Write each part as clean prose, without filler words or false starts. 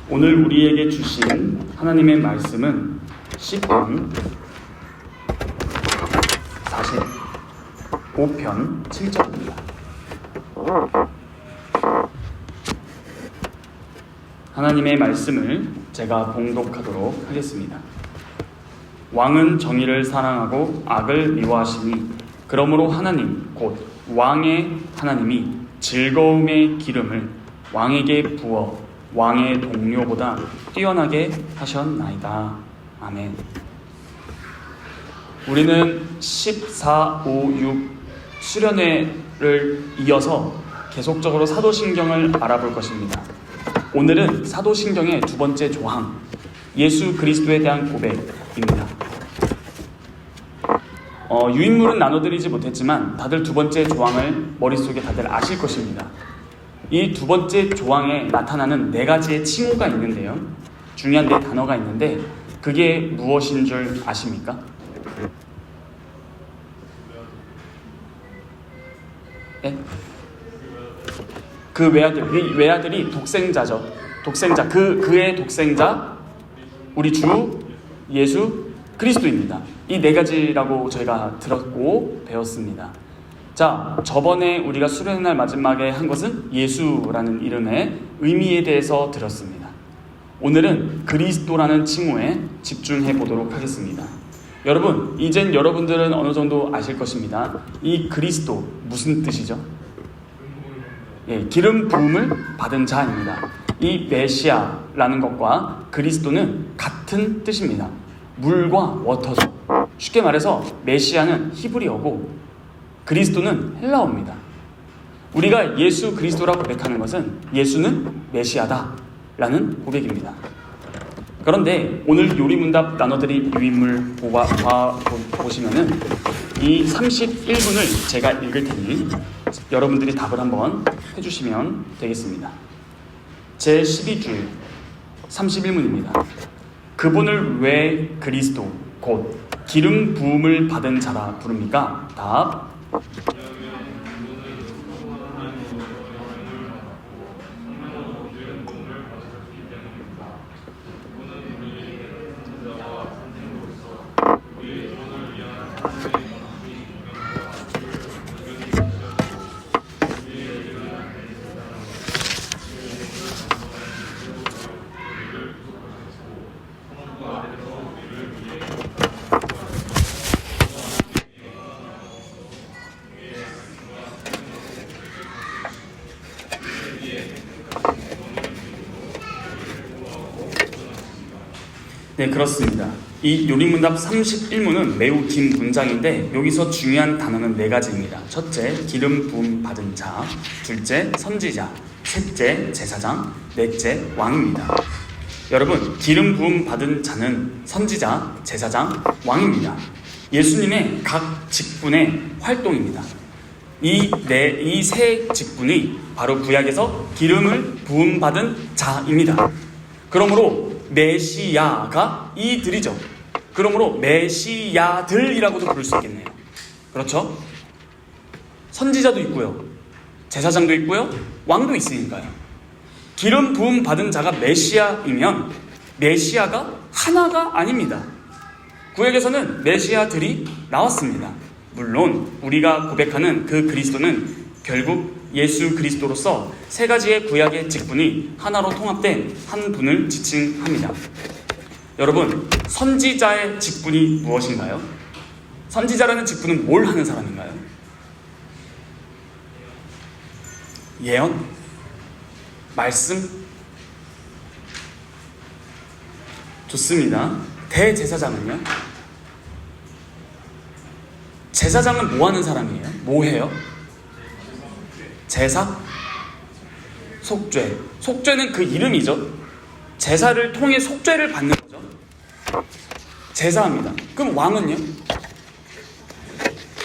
오늘 우리에게 주신 하나님의 말씀은 시편 45편 7절입니다. 하나님의 말씀을 제가 봉독하도록 하겠습니다. 왕은 정의를 사랑하고 악을 미워하시니 그러므로 하나님 곧 왕의 하나님이 즐거움의 기름을 왕에게 부어 왕의 동료보다 뛰어나게 하셨나이다. 아멘. 우리는 14, 5, 6 수련회를 이어서 계속적으로 사도신경을 알아볼 것입니다. 오늘은 사도신경의 두 번째 조항, 예수 그리스도에 대한 고백입니다. 유인물은 나눠드리지 못했지만 다들 두 번째 조항을 머릿속에 다들 아실 것입니다. 이 두 번째 조항에 나타나는 네 가지의 칭호가 있는데요. 중요한 네 단어가 있는데 그게 무엇인 줄 아십니까? 네? 그 외아들이 독생자죠. 독생자, 그의 독생자 우리 주 예수 그리스도입니다. 이 네 가지라고 저희가 들었고 배웠습니다. 자, 저번에 우리가 수련날 마지막에 한 것은 예수라는 이름의 의미에 대해서 들었습니다. 오늘은 그리스도라는 칭호에 집중해 보도록 하겠습니다. 여러분, 이젠 여러분들은 어느 정도 아실 것입니다. 이 그리스도 무슨 뜻이죠? 기름 부음을 받은 자입니다. 이 메시아라는 것과 그리스도는 같은 뜻입니다. 물과 워터죠. 쉽게 말해서 메시아는 히브리어고 그리스도는 헬라어입니다. 우리가 예수 그리스도라고 고백하는 것은 예수는 메시아다 라는 고백입니다. 그런데 오늘 요리문답 나눠드릴 유인물 보시면은 이 31분을 제가 읽을 테니 여러분들이 답을 한번 해주시면 되겠습니다. 제12주 31문입니다. 그분을 왜 그리스도 곧 기름 부음을 받은 자라 부릅니까? 답. 네, 그렇습니다. 이 요리문답 31문은 매우 긴 문장인데 여기서 중요한 단어는 네 가지입니다. 첫째, 기름 부음 받은 자. 둘째, 선지자. 셋째, 제사장. 넷째, 왕입니다. 여러분, 기름 부음 받은 자는 선지자, 제사장, 왕입니다. 예수님의 각 직분의 활동입니다. 이 세 직분이 바로 구약에서 기름을 부음 받은 자입니다. 그러므로 메시아가 이들이죠. 그러므로 메시아들이라고도 부를 수 있겠네요. 그렇죠? 선지자도 있고요, 제사장도 있고요, 왕도 있으니까요. 기름 부음 받은 자가 메시아이면 메시아가 하나가 아닙니다. 구약에서는 메시아들이 나왔습니다. 물론 우리가 고백하는 그 그리스도는 결국 예수 그리스도로서 세 가지의 구약의 직분이 하나로 통합된 한 분을 지칭합니다. 여러분, 선지자의 직분이 무엇인가요? 선지자라는 직분은 뭘 하는 사람인가요? 예언? 말씀? 좋습니다. 대제사장은요? 제사장은 뭐 하는 사람이에요? 뭐 해요? 제사? 속죄. 속죄는 그 이름이죠. 제사를 통해 속죄를 받는 거죠. 제사합니다. 그럼 왕은요?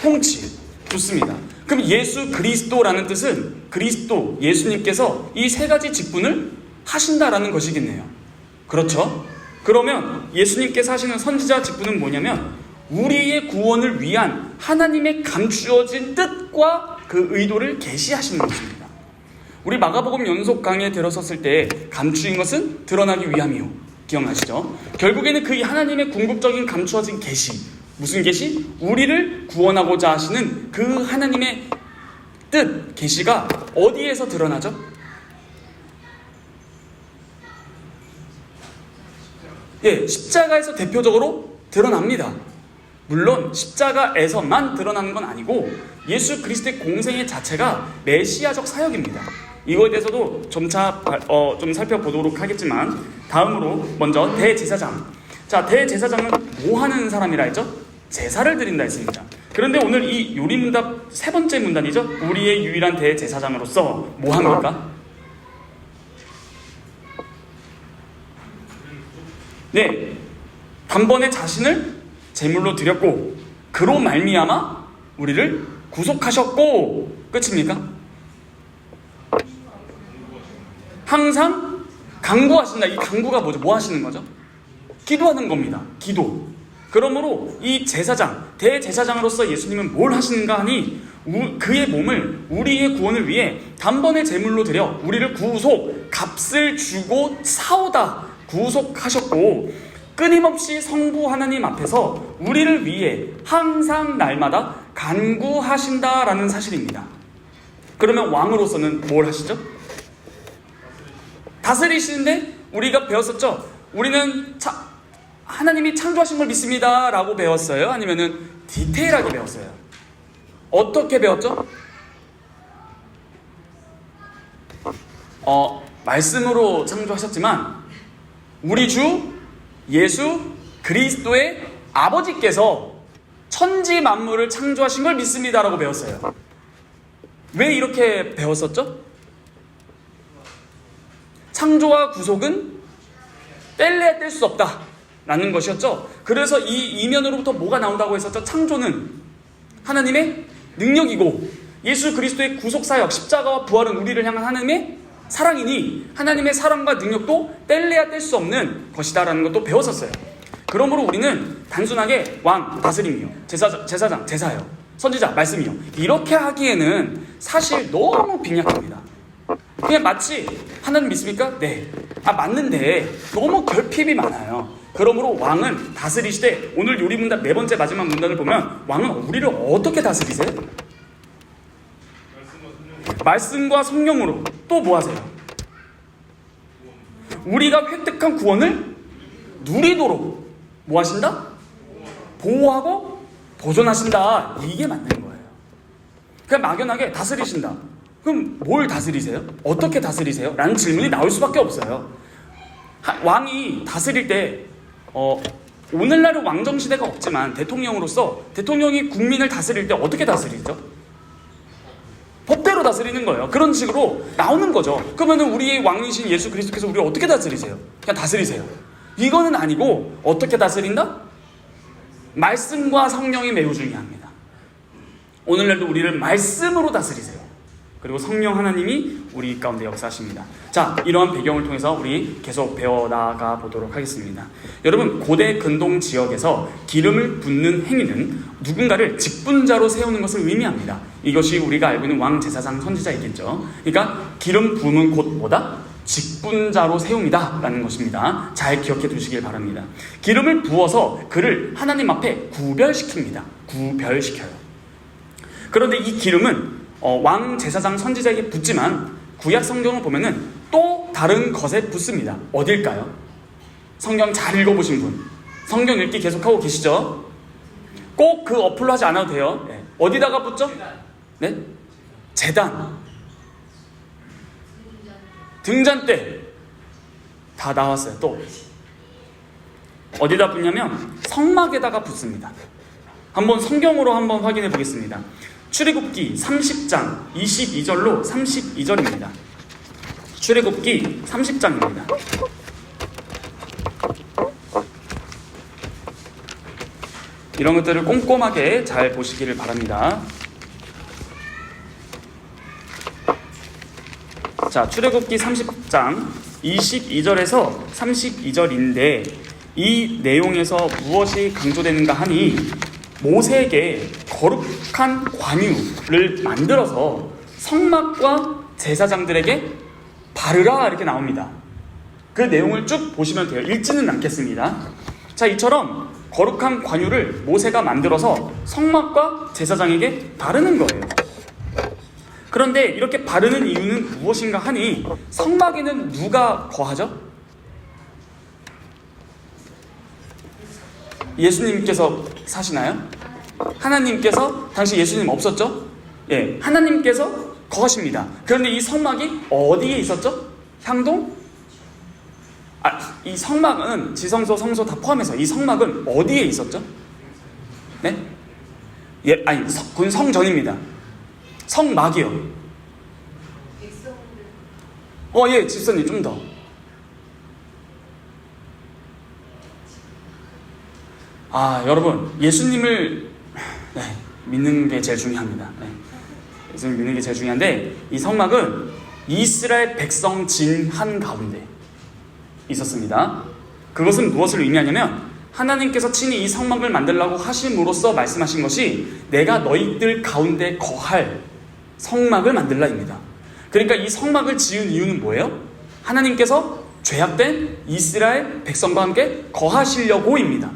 통치. 좋습니다. 그럼 예수 그리스도라는 뜻은 그리스도, 예수님께서 이 세 가지 직분을 하신다라는 것이겠네요. 그렇죠? 그러면 예수님께서 하시는 선지자 직분은 뭐냐면 우리의 구원을 위한 하나님의 감추어진 뜻과 그 의도를 계시하시는 것입니다. 우리 마가복음 연속 강의에 들어섰을 때 감추인 것은 드러나기 위함이요. 기억나시죠? 결국에는 그 하나님의 궁극적인 감추어진 계시, 무슨 계시? 우리를 구원하고자 하시는 그 하나님의 뜻, 계시가 어디에서 드러나죠? 예, 십자가에서 대표적으로 드러납니다. 물론 십자가에서만 드러나는 건 아니고 예수 그리스도의 공생애 자체가 메시아적 사역입니다. 이거에 대해서도 점차 좀 살펴보도록 하겠지만, 다음으로 먼저 대제사장. 자, 대제사장은 뭐 하는 사람이라 했죠? 제사를 드린다 했습니다. 그런데 오늘 이 요리문답 세 번째 문단이죠. 우리의 유일한 대제사장으로서 뭐 합니까? 네, 단번에 자신을 제물로 드렸고 그로 말미암아 우리를 구속하셨고, 끝입니까? 항상 간구하신다. 이 간구가 뭐죠? 뭐 하시는 거죠? 기도하는 겁니다. 기도. 그러므로 이 제사장, 대제사장으로서 예수님은 뭘 하시는가 하니 그의 몸을 우리의 구원을 위해 단번에 제물로 드려 우리를 값을 주고 사오다 구속하셨고, 끊임없이 성부 하나님 앞에서 우리를 위해 항상 날마다 간구하신다라는 사실입니다. 그러면 왕으로서는 뭘 하시죠? 다스리시는데 우리가 배웠었죠? 우리는 하나님이 창조하신 걸 믿습니다 라고 배웠어요? 아니면은 디테일하게 배웠어요? 어떻게 배웠죠? 말씀으로 창조하셨지만 우리 주 예수 그리스도의 아버지께서 천지 만물을 창조하신 걸 믿습니다 라고 배웠어요. 왜 이렇게 배웠었죠? 창조와 구속은 뗄래야 뗄 수 없다 라는 것이었죠. 그래서 이 이면으로부터 뭐가 나온다고 했었죠? 창조는 하나님의 능력이고 예수 그리스도의 구속사역, 십자가와 부활은 우리를 향한 하나님의 사랑이니 하나님의 사랑과 능력도 뗄래야 뗄 수 없는 것이다 라는 것도 배웠었어요. 그러므로 우리는 단순하게 왕, 다스림이요, 제사장, 제사요, 선지자, 말씀이요, 이렇게 하기에는 사실 너무 빈약합니다. 그냥 마치 하나님 믿습니까? 네. 맞는데 너무 결핍이 많아요. 그러므로 왕은 다스리시되, 오늘 요리문답 네 번째 마지막 문단을 보면 왕은 우리를 어떻게 다스리세요? 말씀과 성령으로. 또 뭐 하세요? 우리가 획득한 구원을 누리도록 뭐 하신다? 보호하고 보존하신다. 이게 맞는 거예요. 그냥 막연하게 다스리신다. 그럼 뭘 다스리세요? 어떻게 다스리세요? 라는 질문이 나올 수밖에 없어요. 왕이 다스릴 때 오늘날은 왕정시대가 없지만 대통령으로서 대통령이 국민을 다스릴 때 어떻게 다스리죠? 법대로 다스리는 거예요. 그런 식으로 나오는 거죠. 그러면 우리의 왕이신 예수 그리스도께서 우리를 어떻게 다스리세요? 그냥 다스리세요. 이거는 아니고 어떻게 다스린다? 말씀과 성령이 매우 중요합니다. 오늘날도 우리를 말씀으로 다스리세요. 그리고 성령 하나님이 우리 가운데 역사하십니다. 자, 이러한 배경을 통해서 우리 계속 배워나가 보도록 하겠습니다. 여러분, 고대 근동 지역에서 기름을 붓는 행위는 누군가를 직분자로 세우는 것을 의미합니다. 이것이 우리가 알고 있는 왕, 제사장, 선지자이겠죠. 그러니까 기름 부음은 곧 뭐다? 직분자로 세움이다 라는 것입니다. 잘 기억해 두시길 바랍니다. 기름을 부어서 그를 하나님 앞에 구별시킵니다. 구별시켜요. 그런데 이 기름은 왕, 제사장, 선지자에게 붓지만 구약 성경을 보면은 또 다른 것에 붓습니다. 어딜까요? 성경 잘 읽어보신 분, 성경 읽기 계속하고 계시죠? 꼭 그 어플로 하지 않아도 돼요. 네. 어디다가 붓죠? 네? 제단, 등잔대 다 나왔어요. 또 어디다 붓냐면 성막에다가 붓습니다. 한번 성경으로 한번 확인해 보겠습니다. 출애굽기 30장 22절로 32절입니다. 출애굽기 30장입니다. 이런 것들을 꼼꼼하게 잘 보시기를 바랍니다. 자, 출애굽기 30장 22절에서 32절인데 이 내용에서 무엇이 강조되는가 하니 모세에게 거룩한 관유를 만들어서 성막과 제사장들에게 바르라 이렇게 나옵니다. 그 내용을 쭉 보시면 돼요. 읽지는 않겠습니다. 자, 이처럼 거룩한 관유를 모세가 만들어서 성막과 제사장에게 바르는 거예요. 그런데 이렇게 바르는 이유는 무엇인가 하니 성막에는 누가 거하죠? 예수님께서 사시나요? 하나님께서, 당시 예수님 없었죠? 예, 하나님께서 거하십니다. 그런데 이 성막이 어디에 있었죠? 향동? 이 성막은 지성소, 성소 다 포함해서 이 성막은 어디에 있었죠? 네? 예, 아니, 그건 성전입니다. 성막이요. 예, 집사님 좀 더. 여러분, 예수님을 믿는 게 제일 중요합니다. 예수님 믿는 게 제일 중요한데, 이 성막은 이스라엘 백성 진 한가운데 있었습니다. 그것은 무엇을 의미하냐면 하나님께서 친히 이 성막을 만들라고 하심으로써 말씀하신 것이 내가 너희들 가운데 거할 성막을 만들라입니다. 그러니까 이 성막을 지은 이유는 뭐예요? 하나님께서 죄악된 이스라엘 백성과 함께 거하시려고입니다.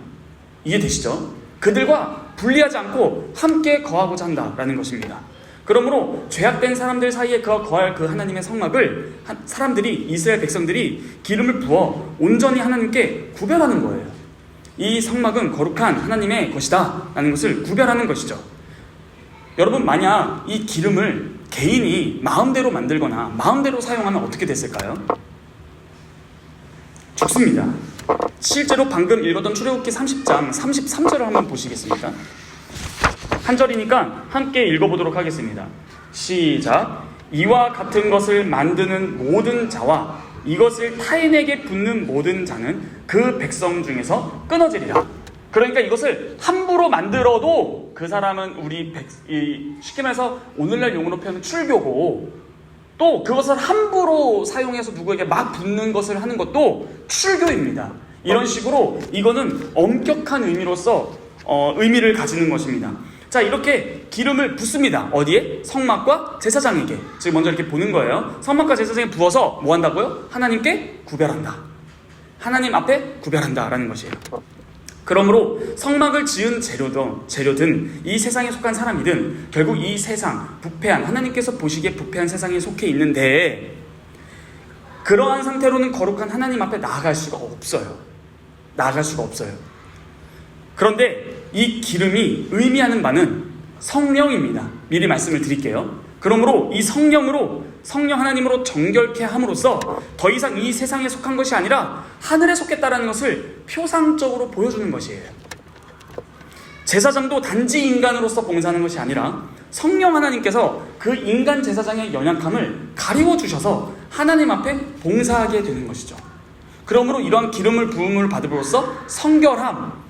이해되시죠? 그들과 분리하지 않고 함께 거하고자 한다라는 것입니다. 그러므로 죄악된 사람들 사이에 그가 거할 그 하나님의 성막을 사람들이, 이스라엘 백성들이 기름을 부어 온전히 하나님께 구별하는 거예요. 이 성막은 거룩한 하나님의 것이다 라는 것을 구별하는 것이죠. 여러분, 만약 이 기름을 개인이 마음대로 만들거나 마음대로 사용하면 어떻게 됐을까요? 죽습니다. 실제로 방금 읽었던 출애굽기 30장 33절을 한번 보시겠습니까? 한 절이니까 함께 읽어보도록 하겠습니다. 시작. 이와 같은 것을 만드는 모든 자와 이것을 타인에게 붓는 모든 자는 그 백성 중에서 끊어지리라. 그러니까 이것을 함부로 만들어도 그 사람은 쉽게 말해서 오늘날 용어로 표현은 출교고, 또 그것을 함부로 사용해서 누구에게 막 붓는 것을 하는 것도 출교입니다. 이런 식으로 이거는 엄격한 의미로서 의미를 가지는 것입니다. 자, 이렇게 기름을 붓습니다. 어디에? 성막과 제사장에게. 즉 먼저 이렇게 보는 거예요. 성막과 제사장에 부어서 뭐 한다고요? 하나님께 구별한다. 하나님 앞에 구별한다라는 것이에요. 그러므로 성막을 지은 재료든 이 세상에 속한 사람이든 결국 이 세상, 부패한, 하나님께서 보시기에 부패한 세상에 속해 있는데 그러한 상태로는 거룩한 하나님 앞에 나아갈 수가 없어요. 그런데 이 기름이 의미하는 바는 성령입니다. 미리 말씀을 드릴게요. 그러므로 이 성령 하나님으로 정결케 함으로써 더 이상 이 세상에 속한 것이 아니라 하늘에 속했다라는 것을 표상적으로 보여주는 것이에요. 제사장도 단지 인간으로서 봉사하는 것이 아니라 성령 하나님께서 그 인간 제사장의 연약함을 가리워 주셔서 하나님 앞에 봉사하게 되는 것이죠. 그러므로 이러한 기름을 부음을 받음으로써 성결함,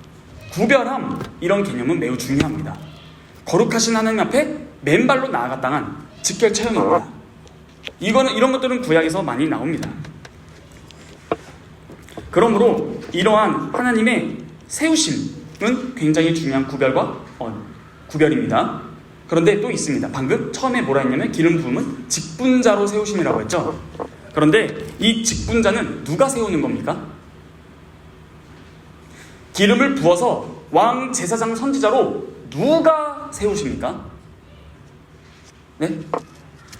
구별함, 이런 개념은 매우 중요합니다. 거룩하신 하나님 앞에 맨발로 나아갔다간 직결 체험입니다. 이런 것들은 구약에서 많이 나옵니다. 그러므로 이러한 하나님의 세우심은 굉장히 중요한 구별입니다. 그런데 또 있습니다. 방금 처음에 뭐라 했냐면 기름 부음은 직분자로 세우심이라고 했죠. 그런데 이 직분자는 누가 세우는 겁니까? 기름을 부어서 왕, 제사장, 선지자로 누가 세우십니까? 네?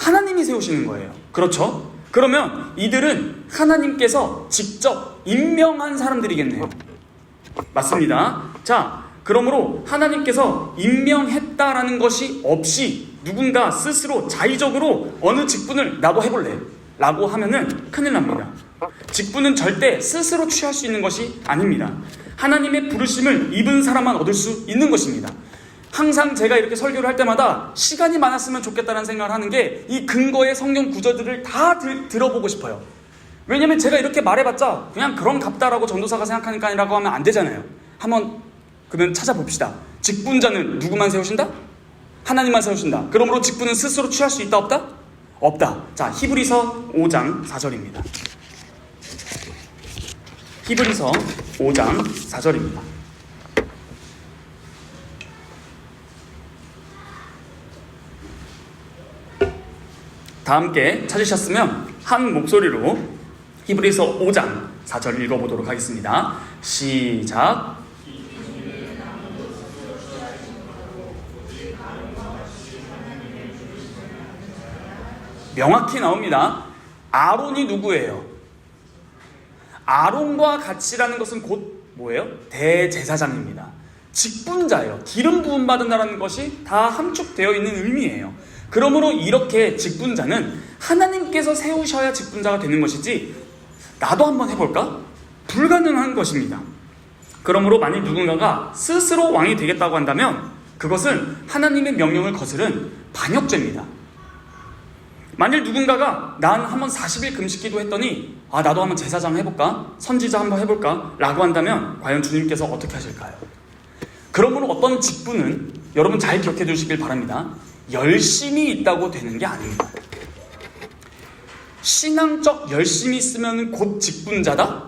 하나님이 세우시는 거예요. 그렇죠? 그러면 이들은 하나님께서 직접 임명한 사람들이겠네요. 맞습니다. 자, 그러므로 하나님께서 임명했다라는 것이 없이 누군가 스스로 자의적으로 어느 직분을 나도 해볼래 라고 하면은 큰일 납니다. 직분은 절대 스스로 취할 수 있는 것이 아닙니다. 하나님의 부르심을 입은 사람만 얻을 수 있는 것입니다. 항상 제가 이렇게 설교를 할 때마다 시간이 많았으면 좋겠다는 생각을 하는 게 이 근거의 성경 구절들을 다 들어보고 싶어요. 왜냐면 제가 이렇게 말해봤자 그냥 그런 갑다라고 전도사가 생각하니까 아니라고 하면 안 되잖아요. 한번 그러면 찾아봅시다. 직분자는 누구만 세우신다? 하나님만 세우신다. 그러므로 직분은 스스로 취할 수 있다 없다? 없다. 자, 히브리서 5장 4절입니다. 히브리서 5장 4절입니다. 다 함께 찾으셨으면 한 목소리로 히브리서 5장 4절 읽어보도록 하겠습니다. 시작. 명확히 나옵니다. 아론이 누구예요? 아론과 같이라는 것은 곧 뭐예요? 대제사장입니다. 직분자예요. 기름 부음 받은다는 것이 다 함축되어 있는 의미예요. 그러므로 이렇게 직분자는 하나님께서 세우셔야 직분자가 되는 것이지 나도 한번 해볼까? 불가능한 것입니다. 그러므로 만일 누군가가 스스로 왕이 되겠다고 한다면 그것은 하나님의 명령을 거스른 반역죄입니다. 만일 누군가가 난 한번 40일 금식기도 했더니 나도 한번 제사장 해볼까? 선지자 한번 해볼까? 라고 한다면 과연 주님께서 어떻게 하실까요? 그러므로 어떤 직분은 여러분 잘 기억해 두시길 바랍니다. 열심이 있다고 되는 게 아닙니다. 신앙적 열심이 있으면 곧 직분자다?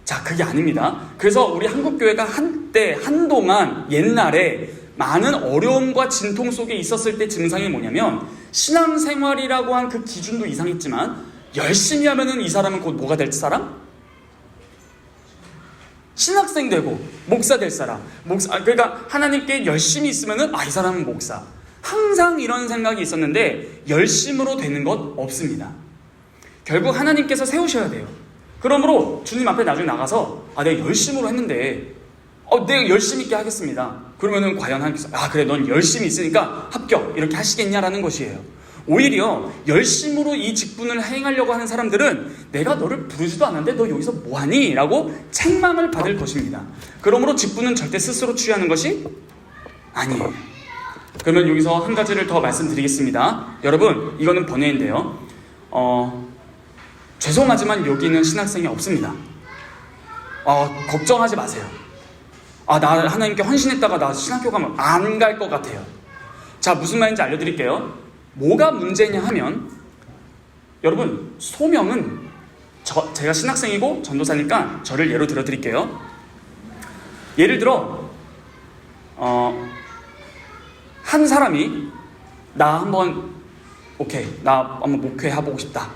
자, 그게 아닙니다. 그래서 우리 한국교회가 한동안 옛날에 많은 어려움과 진통 속에 있었을 때 증상이 뭐냐면 신앙생활이라고 한 그 기준도 이상했지만 열심히 하면은 이 사람은 곧 뭐가 될 사람? 신학생 되고 목사 될 사람. 그러니까 하나님께 열심히 있으면은 이 사람은 목사. 항상 이런 생각이 있었는데 열심으로 되는 것 없습니다. 결국 하나님께서 세우셔야 돼요. 그러므로 주님 앞에 나중에 나가서 내가 열심으로 했는데 내가 열심히 있게 하겠습니다. 그러면은 과연 하나님께서 그래 넌 열심히 있으니까 합격 이렇게 하시겠냐라는 것이에요. 오히려 열심으로 이 직분을 행하려고 하는 사람들은 내가 너를 부르지도 않았는데 너 여기서 뭐하니? 라고 책망을 받을 것입니다. 그러므로 직분은 절대 스스로 취하는 것이 아니에요. 그러면 여기서 한 가지를 더 말씀드리겠습니다. 여러분 이거는 번외인데요. 죄송하지만 여기는 신학생이 없습니다. 걱정하지 마세요. 나 하나님께 헌신했다가 나 신학교 가면 안 갈 것 같아요. 자, 무슨 말인지 알려드릴게요. 뭐가 문제냐 하면 여러분 소명은 제가 신학생이고 전도사니까 저를 예로 들어드릴게요. 예를 들어 한 사람이 나 한번 목회해보고 싶다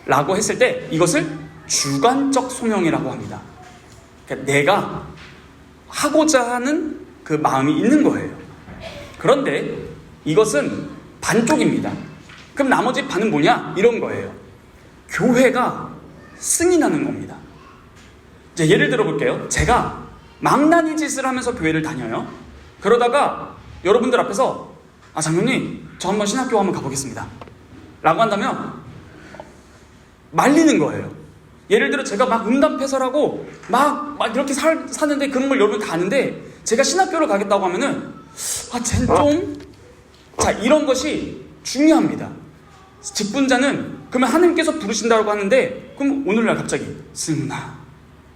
라고 했을 때 이것을 주관적 소명이라고 합니다. 그러니까 내가 하고자 하는 그 마음이 있는 거예요. 그런데 이것은 반쪽입니다. 그럼 나머지 반은 뭐냐? 이런 거예요. 교회가 승인하는 겁니다. 이제 예를 들어 볼게요. 제가 망나니 짓을 하면서 교회를 다녀요. 그러다가 여러분들 앞에서 장로님 저 한번 신학교 한번 가보겠습니다 라고 한다면 말리는 거예요. 예를 들어 제가 막 음담패설하고 막 이렇게 사는데 그런 걸 여러분 다 아는데 제가 신학교를 가겠다고 하면은 쟨 좀 이런 것이 중요합니다. 직분자는 그러면 하나님께서 부르신다고 하는데 그럼 오늘날 갑자기 승훈아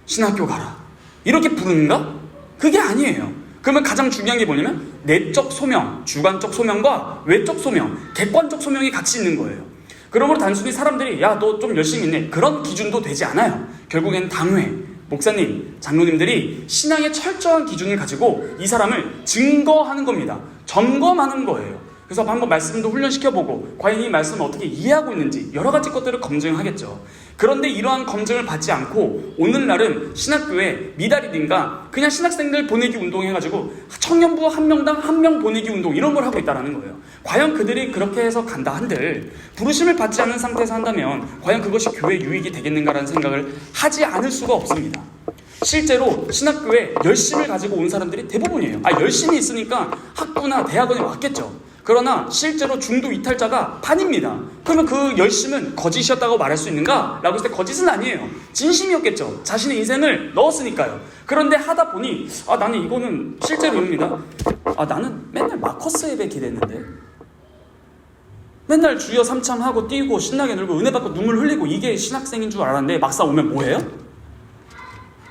신학교 가라 이렇게 부르는가? 그게 아니에요. 그러면 가장 중요한 게 뭐냐면 내적 소명, 주관적 소명과 외적 소명, 객관적 소명이 같이 있는 거예요. 그러므로 단순히 사람들이 너 좀 열심히 있네 그런 기준도 되지 않아요. 결국엔 당회, 목사님, 장로님들이 신앙의 철저한 기준을 가지고 이 사람을 증거하는 겁니다. 점검하는 거예요. 그래서 한번 말씀도 훈련시켜보고 과연 이 말씀을 어떻게 이해하고 있는지 여러 가지 것들을 검증하겠죠. 그런데 이러한 검증을 받지 않고 오늘날은 신학교에 미달이든가 그냥 신학생들 보내기 운동 해가지고 청년부 한 명당 한 명 보내기 운동 이런 걸 하고 있다는 거예요. 과연 그들이 그렇게 해서 간다 한들 부르심을 받지 않은 상태에서 한다면 과연 그것이 교회 유익이 되겠는가라는 생각을 하지 않을 수가 없습니다. 실제로 신학교에 열심을 가지고 온 사람들이 대부분이에요. 열심히 있으니까 학부나 대학원에 왔겠죠. 그러나 실제로 중도 이탈자가 반입니다. 그러면 그 열심은 거짓이었다고 말할 수 있는가? 라고 했을 때 거짓은 아니에요. 진심이었겠죠. 자신의 인생을 넣었으니까요. 그런데 하다 보니 나는 이거는 실제로 입니다. 나는 맨날 마커스 예배 기대했는데 맨날 주여 삼창하고 뛰고 신나게 놀고 은혜 받고 눈물 흘리고 이게 신학생인 줄 알았는데 막상 오면 뭐예요?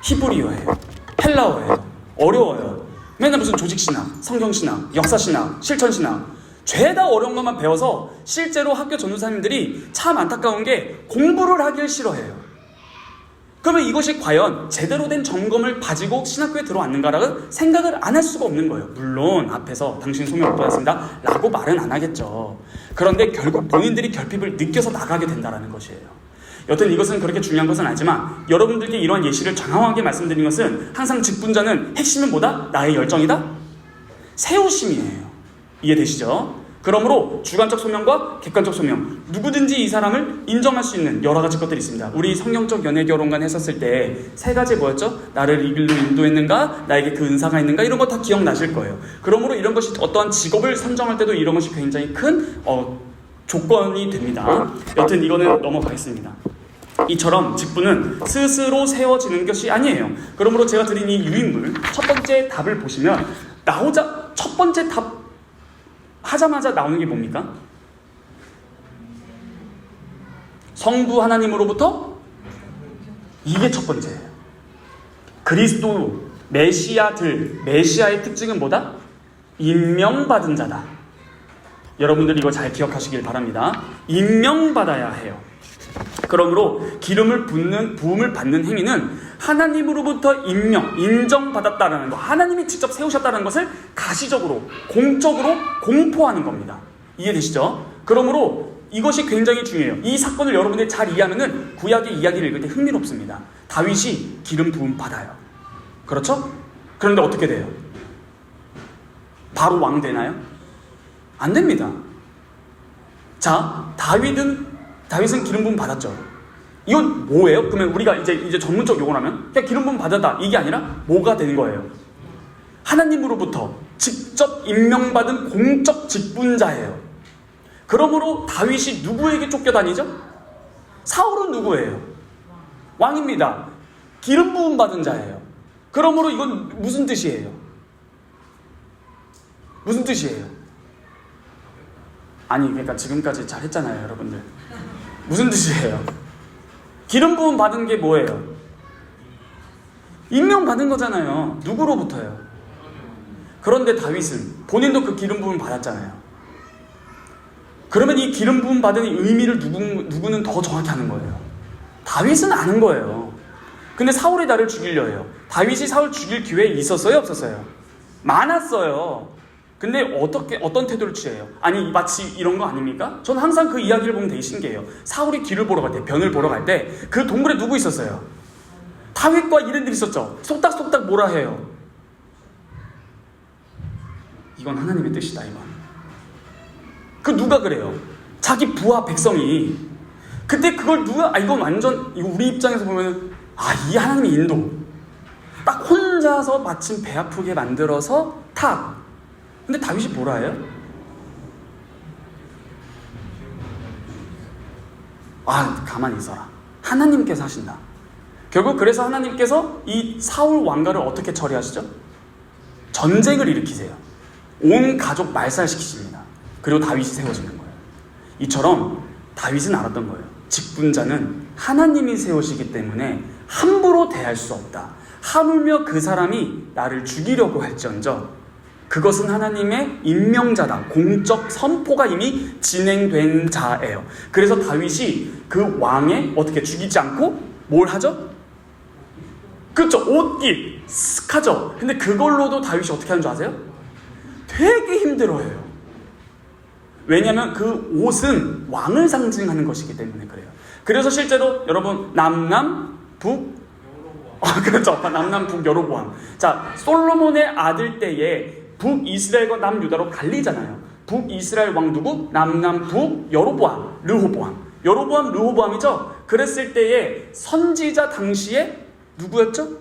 히브리어예요. 헬라어예요. 어려워요. 맨날 무슨 조직신학, 성경신학, 역사신학, 실천신학 죄다 어려운 것만 배워서 실제로 학교 전도사님들이 참 안타까운 게 공부를 하길 싫어해요. 그러면 이것이 과연 제대로 된 점검을 가지고 신학교에 들어왔는가라는 생각을 안 할 수가 없는 거예요. 물론 앞에서 당신 소명 못 받았습니다 라고 말은 안 하겠죠. 그런데 결국 본인들이 결핍을 느껴서 나가게 된다는 것이에요. 여튼 이것은 그렇게 중요한 것은 아니지만 여러분들께 이러한 예시를 장황하게 말씀드린 것은 항상 직분자는 핵심은 뭐다? 나의 열정이다? 세우심이에요. 이해되시죠? 그러므로 주관적 소명과 객관적 소명, 누구든지 이 사람을 인정할 수 있는 여러 가지 것들이 있습니다. 우리 성경적 연애결혼관 했었을 때 세 가지 뭐였죠? 나를 이 길로 인도했는가? 나에게 그 은사가 있는가? 이런 거 다 기억나실 거예요. 그러므로 이런 것이 어떠한 직업을 선정할 때도 이런 것이 굉장히 큰 조건이 됩니다. 여튼 이거는 넘어가겠습니다. 이처럼 직분은 스스로 세워지는 것이 아니에요. 그러므로 제가 드린 이 유인물 첫 번째 답을 보시면 첫 번째 답 하자마자 나오는 게 뭡니까? 성부 하나님으로부터? 이게 첫 번째예요. 그리스도 메시아의 특징은 뭐다? 임명받은 자다. 여러분들 이거 잘 기억하시길 바랍니다. 임명받아야 해요. 그러므로 부음을 받는 행위는 하나님으로부터 인정받았다는 것, 하나님이 직접 세우셨다는 것을 가시적으로, 공적으로 공포하는 겁니다. 이해되시죠? 그러므로 이것이 굉장히 중요해요. 이 사건을 여러분들이 잘 이해하면은 구약의 이야기를 읽을 때 흥미롭습니다. 다윗이 기름 부음 받아요. 그렇죠? 그런데 어떻게 돼요? 바로 왕 되나요? 안 됩니다. 자, 다윗은 기름 부음 받았죠. 이건 뭐예요? 그러면 우리가 이제 전문적 용어로 하면 그냥 기름 부음 받았다 이게 아니라 뭐가 되는 거예요? 하나님으로부터 직접 임명받은 공적 직분자예요. 그러므로 다윗이 누구에게 쫓겨다니죠? 사울은 누구예요? 왕입니다. 기름 부음 받은 자예요. 그러므로 이건 무슨 뜻이에요? 무슨 뜻이에요? 아니 그러니까 지금까지 잘했잖아요 여러분들. 무슨 뜻이에요? 기름 부음 받은 게 뭐예요? 임명받은 거잖아요. 누구로부터요? 그런데 다윗은 본인도 그 기름 부음 받았잖아요. 그러면 이 기름 부음 받은 의미를 누구는 더 정확히 아는 거예요? 다윗은 아는 거예요. 근데 사울이 나를 죽이려 해요. 다윗이 사울 죽일 기회 있었어요? 없었어요? 많았어요. 근데 어떤 태도를 취해요? 아니 마치 이런 거 아닙니까? 저는 항상 그 이야기를 보면 되게 신기해요. 사울이 길을 보러 갈 때, 변을 보러 갈 때 그 동굴에 누구 있었어요? 다윗과 일행들이 있었죠. 속닥속닥 뭐라 해요? 이건 하나님의 뜻이다 이건. 그 누가 그래요? 자기 부하 백성이. 그때 그걸 이건 완전 우리 입장에서 보면 이 하나님의 인도. 딱 혼자서 마침 배 아프게 만들어서 근데 다윗이 뭐라 해요? 가만히 있어라. 하나님께서 하신다. 결국 그래서 하나님께서 이 사울 왕가를 어떻게 처리하시죠? 전쟁을 일으키세요. 온 가족 말살시키십니다. 그리고 다윗이 세워지는 거예요. 이처럼 다윗은 알았던 거예요. 직분자는 하나님이 세우시기 때문에 함부로 대할 수 없다. 하물며 그 사람이 나를 죽이려고 할지언정 그것은 하나님의 임명자다. 공적 선포가 이미 진행된 자예요. 그래서 다윗이 그 왕에 어떻게 죽이지 않고 뭘 하죠? 그렇죠. 옷깃 하죠. 근데 그걸로도 다윗이 어떻게 하는 줄 아세요? 되게 힘들어해요. 왜냐하면 그 옷은 왕을 상징하는 것이기 때문에 그래요. 그래서 실제로 여러분 남남북 그렇죠. 남남북 여로보암. 자, 솔로몬의 아들 때에 북이스라엘과 남유다로 갈리잖아요. 북이스라엘 왕 누구? 남남북 여로보암, 르호보암이죠. 그랬을 때에 선지자 당시에 누구였죠?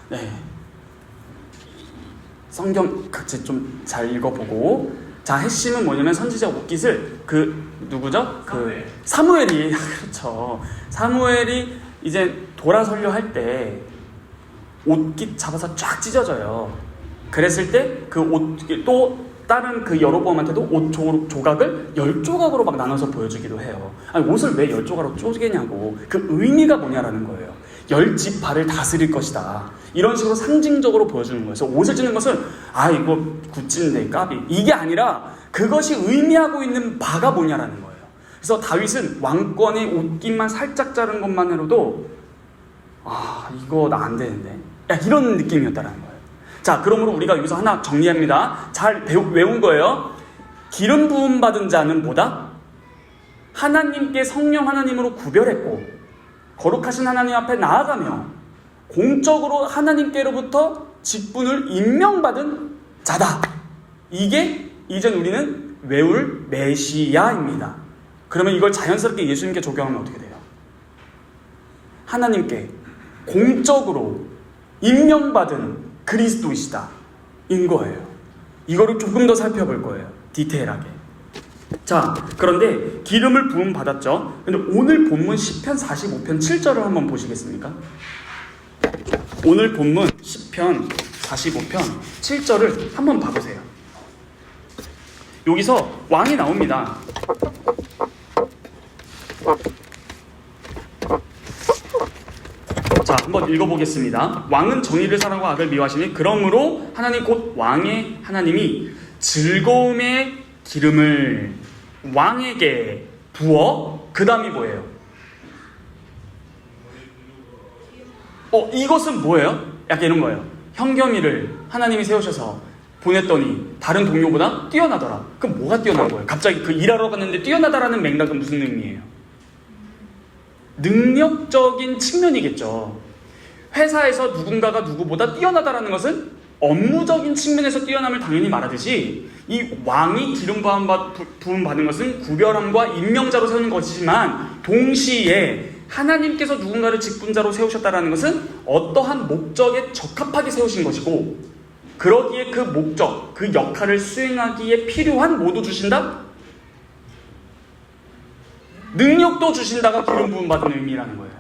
네. 성경 각지 좀 잘 읽어보고. 자, 핵심은 뭐냐면 선지자 옷깃을 누구죠? 사무엘이 그렇죠. 사무엘이 이제 돌아서려 할 때 옷깃 잡아서 쫙 찢어져요. 그랬을 때 그 옷 또 다른 그 여로보암한테도 옷 조각을 10조각으로 막 나눠서 보여주기도 해요. 아니 옷을 왜 10조각으로 쪼개냐고. 그 의미가 뭐냐라는 거예요. 10지파를 다스릴 것이다. 이런 식으로 상징적으로 보여주는 거예요. 그래서 옷을 찢는 것은 이거 굿진데 까비 이게 아니라 그것이 의미하고 있는 바가 뭐냐라는 거예요. 그래서 다윗은 왕권의 옷깃만 살짝 자른 것만으로도 이거 나 안 되는데 이런 느낌이었다라는 거예요. 자, 그러므로 우리가 여기서 하나 정리합니다. 잘 외운 거예요. 기름 부음 받은 자는 뭐다? 하나님께 성령 하나님으로 구별했고 거룩하신 하나님 앞에 나아가며 공적으로 하나님께로부터 직분을 임명받은 자다. 이게 이젠 우리는 외울 메시아입니다. 그러면 이걸 자연스럽게 예수님께 적용하면 어떻게 돼요? 하나님께 공적으로 임명받은 그리스도이시다 인 거예요. 이거를 조금 더 살펴볼 거예요. 디테일하게. 자, 그런데 기름을 부음 받았죠. 근데 오늘 본문 시편 45편 7절을 한번 보시겠습니까? 오늘 본문 시편 45편 7절을 한번 봐보세요. 여기서 왕이 나옵니다. 자, 한번 읽어보겠습니다. 왕은 정의를 사랑하고 악을 미워하시니 그러므로 하나님 곧 왕의 하나님이 즐거움의 기름을 왕에게 부어 그 다음이 뭐예요? 이것은 뭐예요? 약간 이런 거예요. 형겸이를 하나님이 세우셔서 보냈더니 다른 동료보다 뛰어나더라. 그럼 뭐가 뛰어난 거예요? 갑자기 그 일하러 갔는데 뛰어나다라는 맥락은 무슨 의미예요? 능력적인 측면이겠죠. 회사에서 누군가가 누구보다 뛰어나다라는 것은 업무적인 측면에서 뛰어남을 당연히 말하듯이 이 왕이 기름 부음 받은 것은 구별함과 임명자로 세우는 것이지만 동시에 하나님께서 누군가를 직분자로 세우셨다라는 것은 어떠한 목적에 적합하게 세우신 것이고 그러기에 그 목적, 그 역할을 수행하기에 필요한 뭐도 주신다? 능력도 주신다가 기름 부음 받은 의미라는 거예요.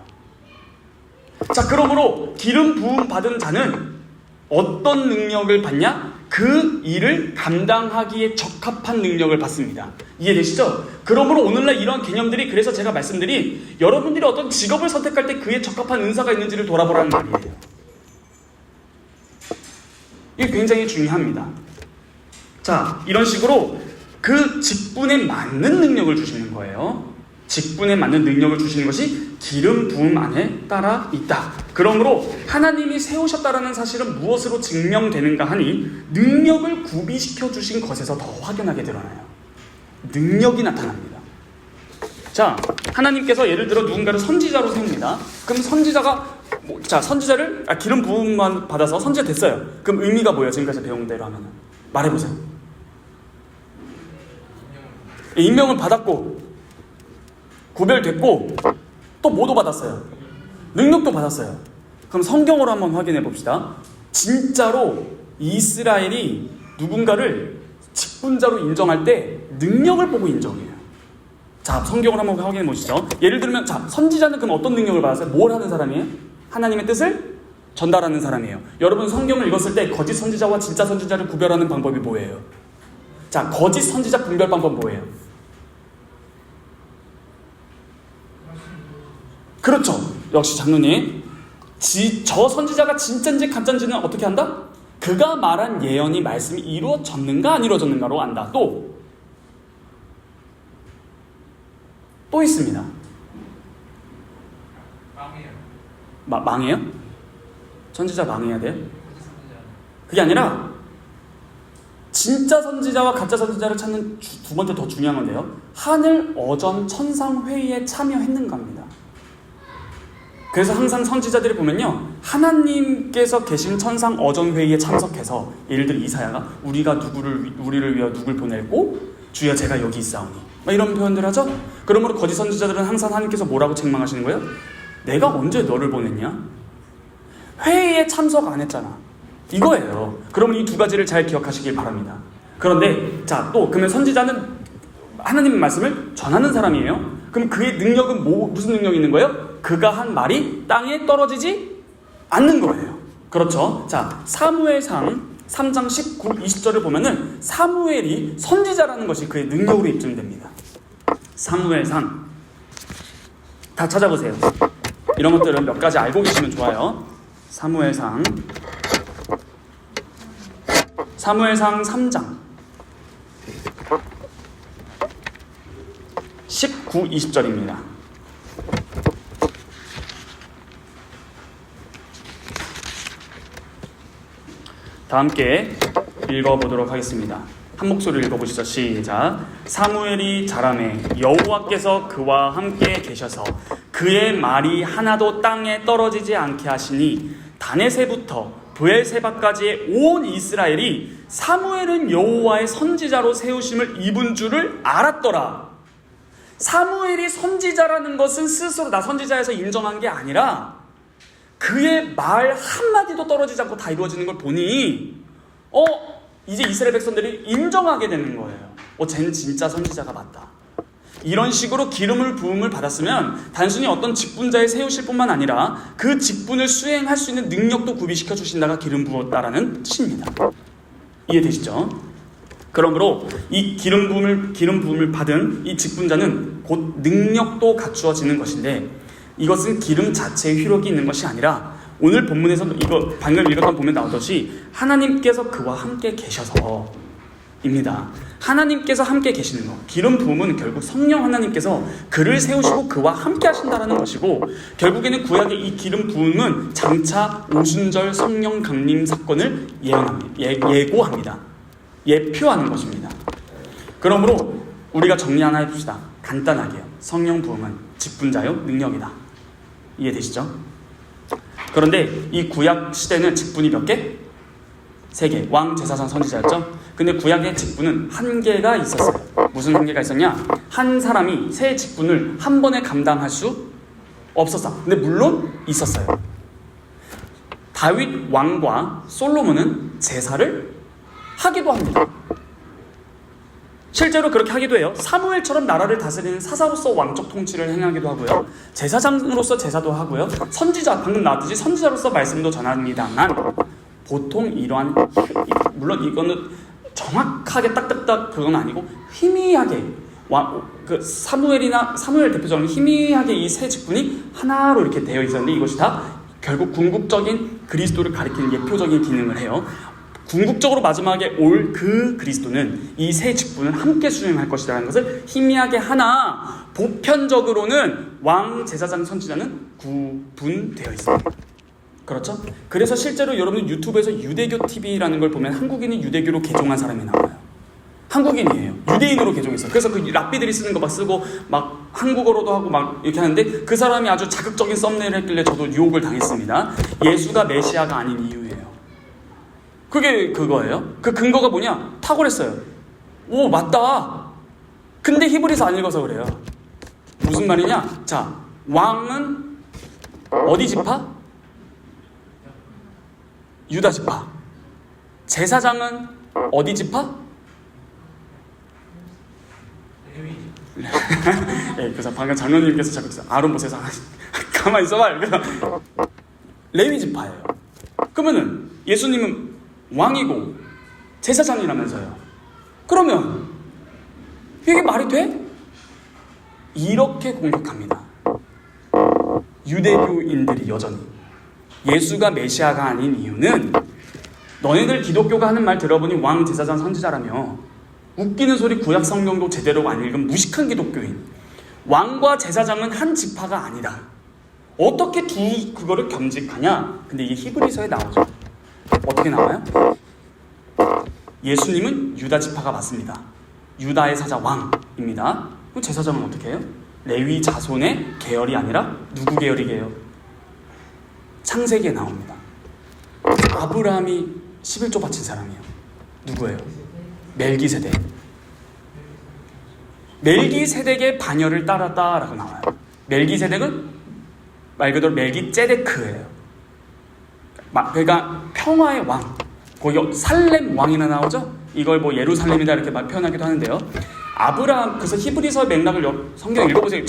자, 그러므로 기름 부음 받은 자는 어떤 능력을 받냐? 그 일을 감당하기에 적합한 능력을 받습니다. 이해되시죠? 그러므로 오늘날 이런 개념들이, 그래서 제가 말씀드린 여러분들이 어떤 직업을 선택할 때 그에 적합한 은사가 있는지를 돌아보라는 말이에요. 이게 굉장히 중요합니다. 자, 이런 식으로 그 직분에 맞는 능력을 주시는 거예요. 직분에 맞는 능력을 주시는 것이 기름 부음 안에 따라 있다. 그러므로 하나님이 세우셨다라는 사실은 무엇으로 증명되는가 하니 능력을 구비시켜 주신 것에서 더 확연하게 드러나요. 능력이 나타납니다. 자, 하나님께서 예를 들어 누군가를 선지자로 세웁니다. 그럼 선지자가 선지자를 기름 부음만 받아서 선지자 됐어요. 그럼 의미가 뭐예요? 지금까지 배운 대로 하면 말해보세요. 임명을 받았고 구별됐고 또 뭐도 받았어요? 능력도 받았어요. 그럼 성경으로 한번 확인해 봅시다. 진짜로 이스라엘이 누군가를 직분자로 인정할 때 능력을 보고 인정해요. 자, 성경을 한번 확인해 보시죠. 예를 들면 선지자는 그럼 어떤 능력을 받았어요? 뭘 하는 사람이에요? 하나님의 뜻을 전달하는 사람이에요. 여러분 성경을 읽었을 때 거짓 선지자와 진짜 선지자를 구별하는 방법이 뭐예요? 자, 거짓 선지자 분별 방법 뭐예요? 그렇죠. 역시 장로님. 저 선지자가 진짜인지 가짜인지는 어떻게 한다? 그가 말한 예언이 말씀이 이루어졌는가 안 이루어졌는가로 안다. 또 있습니다. 망해요? 선지자 망해야 돼요? 그게 아니라 진짜 선지자와 가짜 선지자를 찾는 두 번째 더 중요한 건데요. 하늘 어전 천상 회의에 참여했는가 합니다. 그래서 항상 선지자들이 보면요, 하나님께서 계신 천상 어전 회의에 참석해서, 예를 들어 이사야가 우리를 위하여 누굴 보낼고 주여 제가 여기 있사오니 막 이런 표현들 하죠. 그러므로 거짓 선지자들은 항상 하나님께서 뭐라고 책망하시는 거예요? 내가 언제 너를 보냈냐? 회의에 참석 안 했잖아. 이거예요. 그러면 이 두 가지를 잘 기억하시길 바랍니다. 그런데 그러면 선지자는 하나님의 말씀을 전하는 사람이에요. 그럼 그의 능력은 무슨 능력이 있는 거예요? 그가 한 말이 땅에 떨어지지 않는 거예요. 그렇죠? 자, 사무엘상 3장 19, 20절을 보면은 사무엘이 선지자라는 것이 그의 능력으로 입증됩니다. 사무엘상 다 찾아보세요. 이런 것들은 몇 가지 알고 계시면 좋아요. 사무엘상 3장 19 9, 20절입니다. 다 함께 읽어보도록 하겠습니다. 한 목소리로 읽어보시죠. 시작. 사무엘이 자라매 여호와께서 그와 함께 계셔서 그의 말이 하나도 땅에 떨어지지 않게 하시니 다네세부터 브엘세바까지의 온 이스라엘이 사무엘은 여호와의 선지자로 세우심을 입은 줄을 알았더라. 사무엘이 선지자라는 것은 스스로 나 선지자에서 인정한 게 아니라 그의 말 한마디도 떨어지지 않고 다 이루어지는 걸 보니 이제 이스라엘 백성들이 인정하게 되는 거예요. 쟤는 진짜 선지자가 맞다. 이런 식으로 기름을 부음을 받았으면 단순히 어떤 직분자에 세우실 뿐만 아니라 그 직분을 수행할 수 있는 능력도 구비시켜 주신다가 기름 부었다라는 뜻입니다. 이해되시죠? 그러므로 이 기름 부음을 받은 이 직분자는 곧 능력도 갖추어지는 것인데, 이것은 기름 자체의 효력이 있는 것이 아니라 오늘 본문에서 이거 방금 읽었던 보면 나오듯이 하나님께서 그와 함께 계셔서입니다. 하나님께서 함께 계시는 것. 기름 부음은 결국 성령 하나님께서 그를 세우시고 그와 함께 하신다라는 것이고, 결국에는 구약의 이 기름 부음은 장차 오순절 성령 강림 사건을 예고합니다. 예표하는 것입니다. 그러므로 우리가 정리 하나 해봅시다. 간단하게요. 성령 부음은 직분자요 능력이다. 이해되시죠? 그런데 이 구약 시대는 직분이 몇 개? 3개. 왕, 제사장, 선지자였죠? 근데 구약의 직분은 한계가 있었어요. 무슨 한계가 있었냐? 한 사람이 세 직분을 한 번에 감당할 수 없었어. 근데 물론 있었어요. 다윗 왕과 솔로몬은 제사를 하기도 합니다. 실제로 그렇게 하기도 해요. 사무엘처럼 나라를 다스리는 사사로서 왕적 통치를 행하기도 하고요. 제사장으로서 제사도 하고요. 선지자, 방금 나왔듯이 선지자로서 말씀도 전합니다만, 보통 이러한, 물론 이거는 정확하게 딱딱딱 그건 아니고 희미하게 사무엘 대표적으로 희미하게 이 세 직분이 하나로 이렇게 되어 있었는데, 이것이 다 결국 궁극적인 그리스도를 가리키는 예표적인 기능을 해요. 궁극적으로 마지막에 올 그 그리스도는 이 세 직분을 함께 수행할 것이라는 것을 희미하게 하나, 보편적으로는 왕, 제사장, 선지자는 구분되어 있습니다. 그렇죠? 그래서 실제로 여러분 유튜브에서 유대교 TV라는 걸 보면 한국인이 유대교로 개종한 사람이 나와요. 한국인이에요. 유대인으로 개종했어요. 그래서 그 랍비들이 쓰는 거 막 쓰고 막 한국어로도 하고 막 이렇게 하는데, 그 사람이 아주 자극적인 썸네일을 했길래 저도 유혹을 당했습니다. 예수가 메시아가 아닌 이유예요. 그게 그거예요. 그 근거가 뭐냐? 탁월했어요. 오, 맞다. 근데 히브리서 안 읽어서 그래요. 무슨 말이냐? 자, 왕은 어디 지파? 유다 지파. 제사장은 어디 지파? 네, 그래서 방금 장로님께서 자꾸 아론 모세서 가만히 있어봐. 레위 지파예요. 그러면은 예수님은 왕이고 제사장이라면서요. 그러면 이게 말이 돼? 이렇게 공격합니다. 유대교인들이 여전히 예수가 메시아가 아닌 이유는, 너네들 기독교가 하는 말 들어보니 왕, 제사장, 선지자라며 웃기는 소리. 구약 성경도 제대로 안 읽은 무식한 기독교인. 왕과 제사장은 한 지파가 아니다. 어떻게 그거를 겸직하냐? 근데 이게 히브리서에 나오죠. 어떻게 나와요? 예수님은 유다 지파가 맞습니다. 유다의 사자 왕입니다. 그럼 제사장은 어떻게 해요? 레위 자손의 계열이 아니라 누구 계열이게요? 창세기에 나옵니다. 아브라함이 11조 바친 사람이에요. 누구예요? 멜기세덱. 멜기세덱의 반열을 따랐다라고 나와요. 멜기세덱은 말 그대로 멜기ጼ데크예요. 그러니까 평화의 왕. 거기 살렘 왕이나 나오죠? 이걸 뭐 예루살렘이다 이렇게 표현하기도 하는데요. 아브라함, 그래서 히브리서 맥락을 성경 읽어보세요.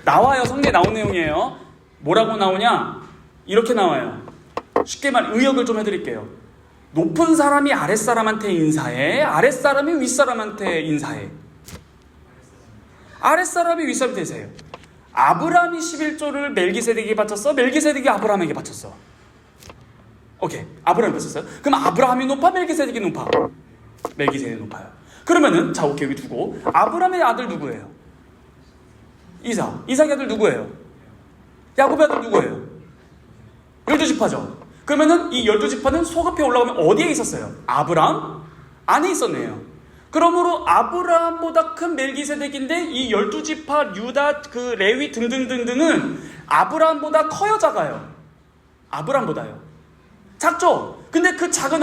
나와요. 성경에 나온 내용이에요. 뭐라고 나오냐? 이렇게 나와요. 쉽게 의역을 좀 해드릴게요. 높은 사람이 아랫사람한테 인사해? 아랫사람이 윗사람한테 인사해? 아랫사람이 윗사람한테 인사해요. 아브라함이 11조를 멜기세덱에게 바쳤어? 멜기세덱이 아브라함에게 바쳤어? 오케이. 아브라함이 바쳤어요? 그럼 아브라함이 높아? 멜기세덱이 높아? 멜기세덱이 높아요. 그러면은 자, 오케이, 여기 두고 아브라함의 아들 누구예요? 이삭의 아들 누구예요? 야곱의 아들 누구예요? 12지파죠. 그러면은 이 12지파는 소급해 올라가면 어디에 있었어요? 아브라함 안에 있었네요. 그러므로 아브라함보다 큰 멜기세덱인데 이 12지파, 유다, 그 레위 등등등등은 아브라함보다 커요, 작아요? 아브라함보다요. 작죠? 근데 그 작은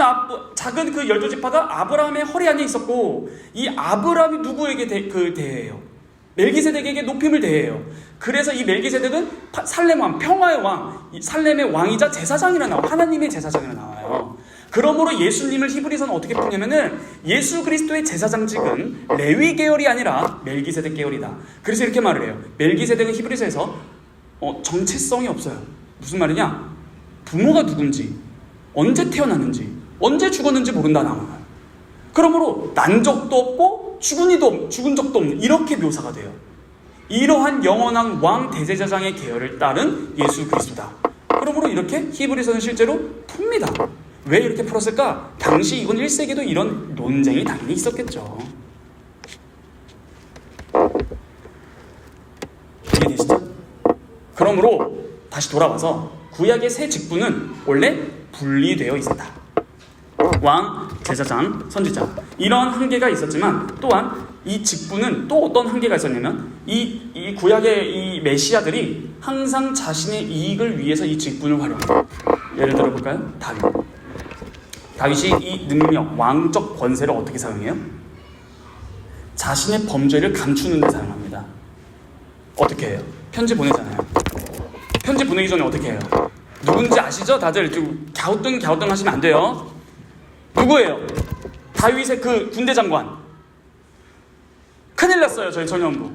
그 12지파가 아브라함의 허리 안에 있었고, 이 아브라함이 누구에게 대해요? 멜기세덱에게 높임을 대해요. 그래서 이 멜기세덱은 살렘 왕, 평화의 왕, 살렘의 왕이자 제사장이라 나와요. 하나님의 제사장이라 나와요. 그러므로 예수님을 히브리서는 어떻게 푸냐면은 예수 그리스도의 제사장직은 레위 계열이 아니라 멜기세덱 계열이다. 그래서 이렇게 말을 해요. 멜기세덱은 히브리서에서 정체성이 없어요. 무슨 말이냐? 부모가 누군지, 언제 태어났는지, 언제 죽었는지 모른다 나와요. 그러므로 난 적도 없고 죽은 적도 없는 이렇게 묘사가 돼요. 이러한 영원한 왕 대제사장의 계열을 따른 예수 그리스도다. 그러므로 이렇게 히브리서는 실제로 풉니다. 왜 이렇게 풀었을까? 당시 이건 1세기도 이런 논쟁이 당연히 있었겠죠. 이해되시죠? 그러므로 다시 돌아와서 구약의 세 직분은 원래 분리되어 있었다. 왕, 제사장, 선지자 이런 한계가 있었지만 또한 이 직분은 또 어떤 한계가 있었냐면 이 구약의 이 메시아들이 항상 자신의 이익을 위해서 이 직분을 활용해요. 예를 들어 볼까요? 다윗이 이 능력, 왕적 권세를 어떻게 사용해요? 자신의 범죄를 감추는 데 사용합니다. 어떻게 해요? 편지 보내잖아요. 편지 보내기 전에 어떻게 해요? 누군지 아시죠? 다들 좀 갸우뚱 하시면 안 돼요. 누구예요? 다윗의 그 군대 장관. 큰일 났어요, 저희 전현무.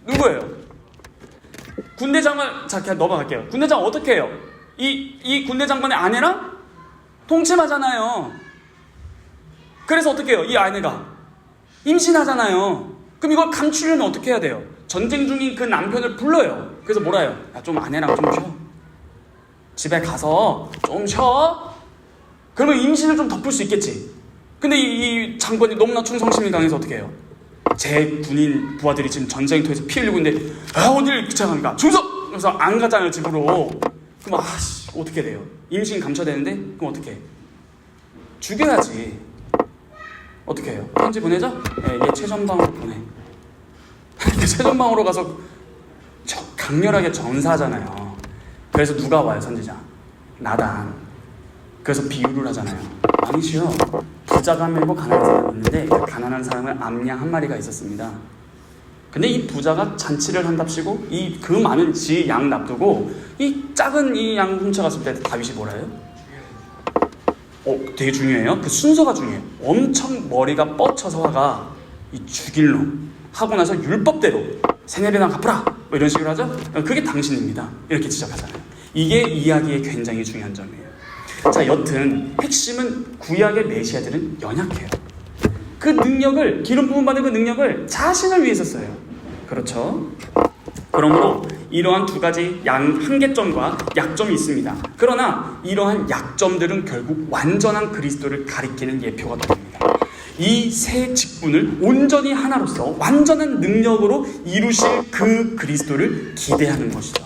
누구예요? 군대 장관, 자, 그냥 넘어갈게요. 군대 장관 어떻게 해요? 이 군대 장관의 아내랑 동침하잖아요. 그래서 어떻게 해요? 이 아내가 임신하잖아요. 그럼 이걸 감추려면 어떻게 해야 돼요? 전쟁 중인 그 남편을 불러요. 그래서 뭐라 해요? 야, 좀 아내랑 좀 쉬어. 집에 가서 좀 쉬어. 그러면 임신을 좀 덮을 수 있겠지. 근데 이 장관이 너무나 충성심이 강해서 어떻게 해요? 제 군인 부하들이 지금 전쟁터에서 피 흘리고 있는데 어딜 귀찮으니까 충성! 그래서 안 가잖아요, 집으로. 그럼 어떻게 돼요? 임신 감춰야 되는데 그럼 어떻게 해? 죽여야지. 어떻게 해요? 편지 보내자? 네, 얘 최전방으로 보내. 최전방으로 가서 강렬하게 전사하잖아요. 그래서 누가 와요? 선지자 나단. 그래서 비유를 하잖아요. 아니시요, 부자가 한 명이고 가난한 사람이 있는데 그 가난한 사람은 암양 한 마리가 있었습니다. 근데 이 부자가 잔치를 한답시고 그 많은 지 양 놔두고 이 작은 이 양 훔쳐갔을 때 다윗이 뭐라 해요? 되게 중요해요. 그 순서가 중요해요. 엄청 머리가 뻗쳐서 화가 이 죽일 놈 하고 나서 율법대로 세네배나 갚으라 뭐 이런 식으로 하죠. 그게 당신입니다. 이렇게 지적하잖아요. 이게 이야기의 굉장히 중요한 점이에요. 자, 여튼 핵심은 구약의 메시아들은 연약해요. 그 능력을, 기름 부음 받은 그 능력을 자신을 위해서 써요. 그렇죠? 그러므로 이러한 두 가지 한계점과 약점이 있습니다. 그러나 이러한 약점들은 결국 완전한 그리스도를 가리키는 예표가 됩니다. 이 세 직분을 온전히 하나로서 완전한 능력으로 이루실 그 그리스도를 기대하는 것이죠.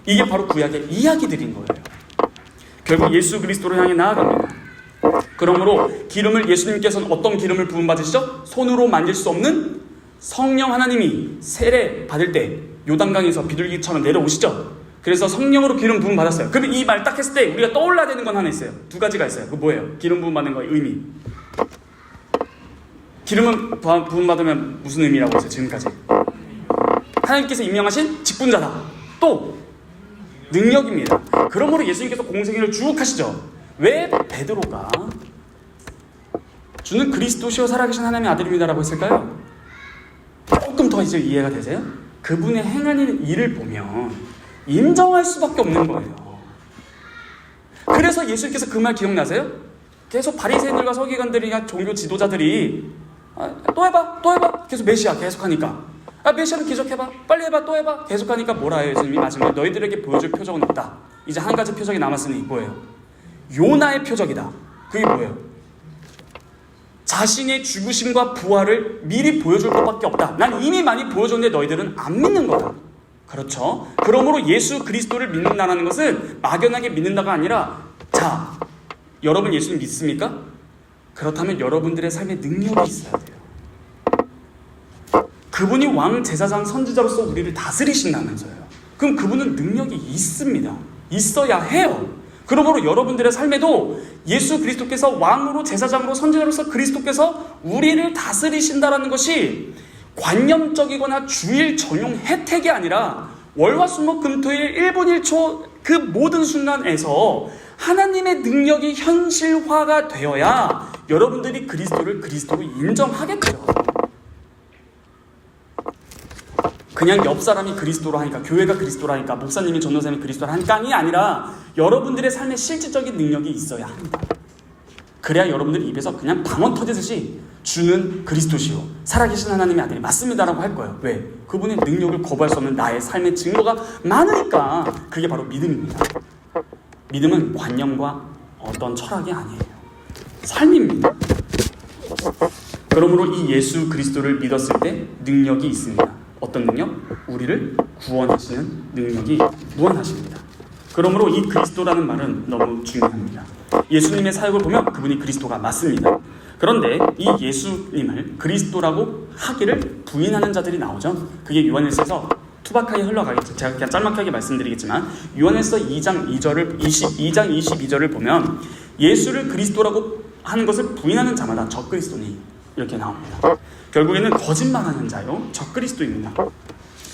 이게 바로 구약의 이야기들인 거예요. 결국 예수 그리스도를 향해 나아갑니다. 그러므로 기름을, 예수님께서는 어떤 기름을 부음받으시죠? 손으로 만질 수 없는 성령 하나님이 세례 받을 때 요단강에서 비둘기처럼 내려오시죠. 그래서 성령으로 기름 부음 받았어요. 그러면 이 말 딱 했을 때 우리가 떠올라야 되는 건 하나 있어요. 두 가지가 있어요. 그 뭐예요? 기름 부음 받는 거의 의미. 기름은 부음 받으면 무슨 의미라고 했어요? 지금까지 하나님께서 임명하신 직분자다. 또 능력입니다. 그러므로 예수님께서 공생애를 쭉 하시죠. 왜 베드로가 주는 그리스도시요 살아계신 하나님의 아들입니다라고 했을까요? 조금 더 이제 이해가 되세요? 그분의 행하는 일을 보면 인정할 수밖에 없는 거예요. 그래서 예수님께서 그 말 기억나세요? 계속 바리새인들과 서기관들이나 종교 지도자들이 또 해봐 계속 메시아 계속하니까 메시아를 계속해봐, 빨리 해봐, 또 해봐 계속하니까 뭐라 해요? 예수님이 마지막에 너희들에게 보여줄 표적은 없다. 이제 한 가지 표적이 남았으니 뭐예요? 요나의 표적이다. 그게 뭐예요? 자신의 죽으심과 부활을 미리 보여줄 것밖에 없다. 난 이미 많이 보여줬는데 너희들은 안 믿는 거다. 그렇죠? 그러므로 예수 그리스도를 믿는다는 것은 막연하게 믿는다가 아니라, 자, 여러분 예수님 믿습니까? 그렇다면 여러분들의 삶에 능력이 있어야 돼요. 그분이 왕, 제사장, 선지자로서 우리를 다스리신다면서요. 그럼 그분은 능력이 있습니다. 있어야 해요. 그러므로 여러분들의 삶에도 예수 그리스도께서 왕으로, 제사장으로, 선지자로서 그리스도께서 우리를 다스리신다는 것이 관념적이거나 주일 전용 혜택이 아니라 월화수목금토일 1분 1초 그 모든 순간에서 하나님의 능력이 현실화가 되어야 여러분들이 그리스도를 그리스도로 인정하겠죠. 그냥 옆 사람이 그리스도로 하니까, 교회가 그리스도로 하니까, 목사님이, 전도사님이 그리스도로 하니까이 아니라 여러분들의 삶에 실질적인 능력이 있어야 합니다. 그래야 여러분들이 입에서 그냥 방언 터지듯이 주는 그리스도시요 살아계신 하나님의 아들이 맞습니다라고 할 거예요. 왜? 그분의 능력을 거부할 수 없는 나의 삶의 증거가 많으니까. 그게 바로 믿음입니다. 믿음은 관념과 어떤 철학이 아니에요. 삶입니다. 그러므로 이 예수 그리스도를 믿었을 때 능력이 있습니다. 어떤 능력? 우리를 구원하시는 능력이 무한하십니다. 그러므로 이 그리스도라는 말은 너무 중요합니다. 예수님의 사역을 보면 그분이 그리스도가 맞습니다. 그런데 이 예수님을 그리스도라고 하기를 부인하는 자들이 나오죠. 그게 요한일서에서 투박하게 흘러가겠죠. 제가 그냥 짤막하게 말씀드리겠지만, 요한일서 2장 22절을 보면 예수를 그리스도라고 하는 것을 부인하는 자마다 적그리스도니 이렇게 나옵니다. 결국에는 거짓말하는 자요 적그리스도입니다.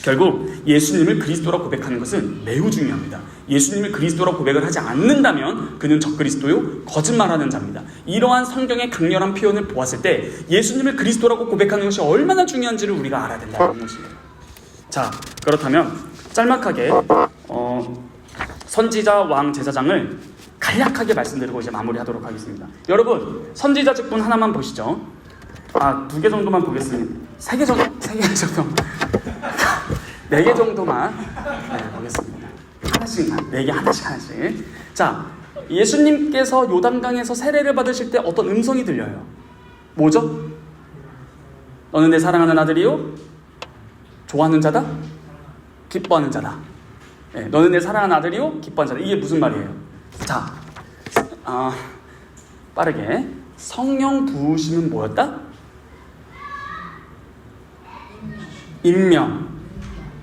결국 예수님을 그리스도라고 고백하는 것은 매우 중요합니다. 예수님을 그리스도라고 고백을 하지 않는다면 그는 적그리스도요 거짓말하는 자입니다. 이러한 성경의 강렬한 표현을 보았을 때 예수님을 그리스도라고 고백하는 것이 얼마나 중요한지를 우리가 알아야 된다는 것이에요. 자, 그렇다면 짤막하게 선지자, 왕, 제사장을 간략하게 말씀드리고 이제 마무리하도록 하겠습니다. 여러분, 선지자 직분 하나만 보시죠. 2개 정도만 보겠습니다. 3개 정도? 4개 정도만 보겠습니다. 하나씩만, 4개 하나씩. 자, 예수님께서 요단강에서 세례를 받으실 때 어떤 음성이 들려요. 뭐죠? 너는 내 사랑하는 아들이요? 좋아하는 자다? 기뻐하는 자다. 너는 내 사랑하는 아들이요? 기뻐하는 자다. 이게 무슨 말이에요? 자, 빠르게. 성령 부으심은 뭐였다? 임명,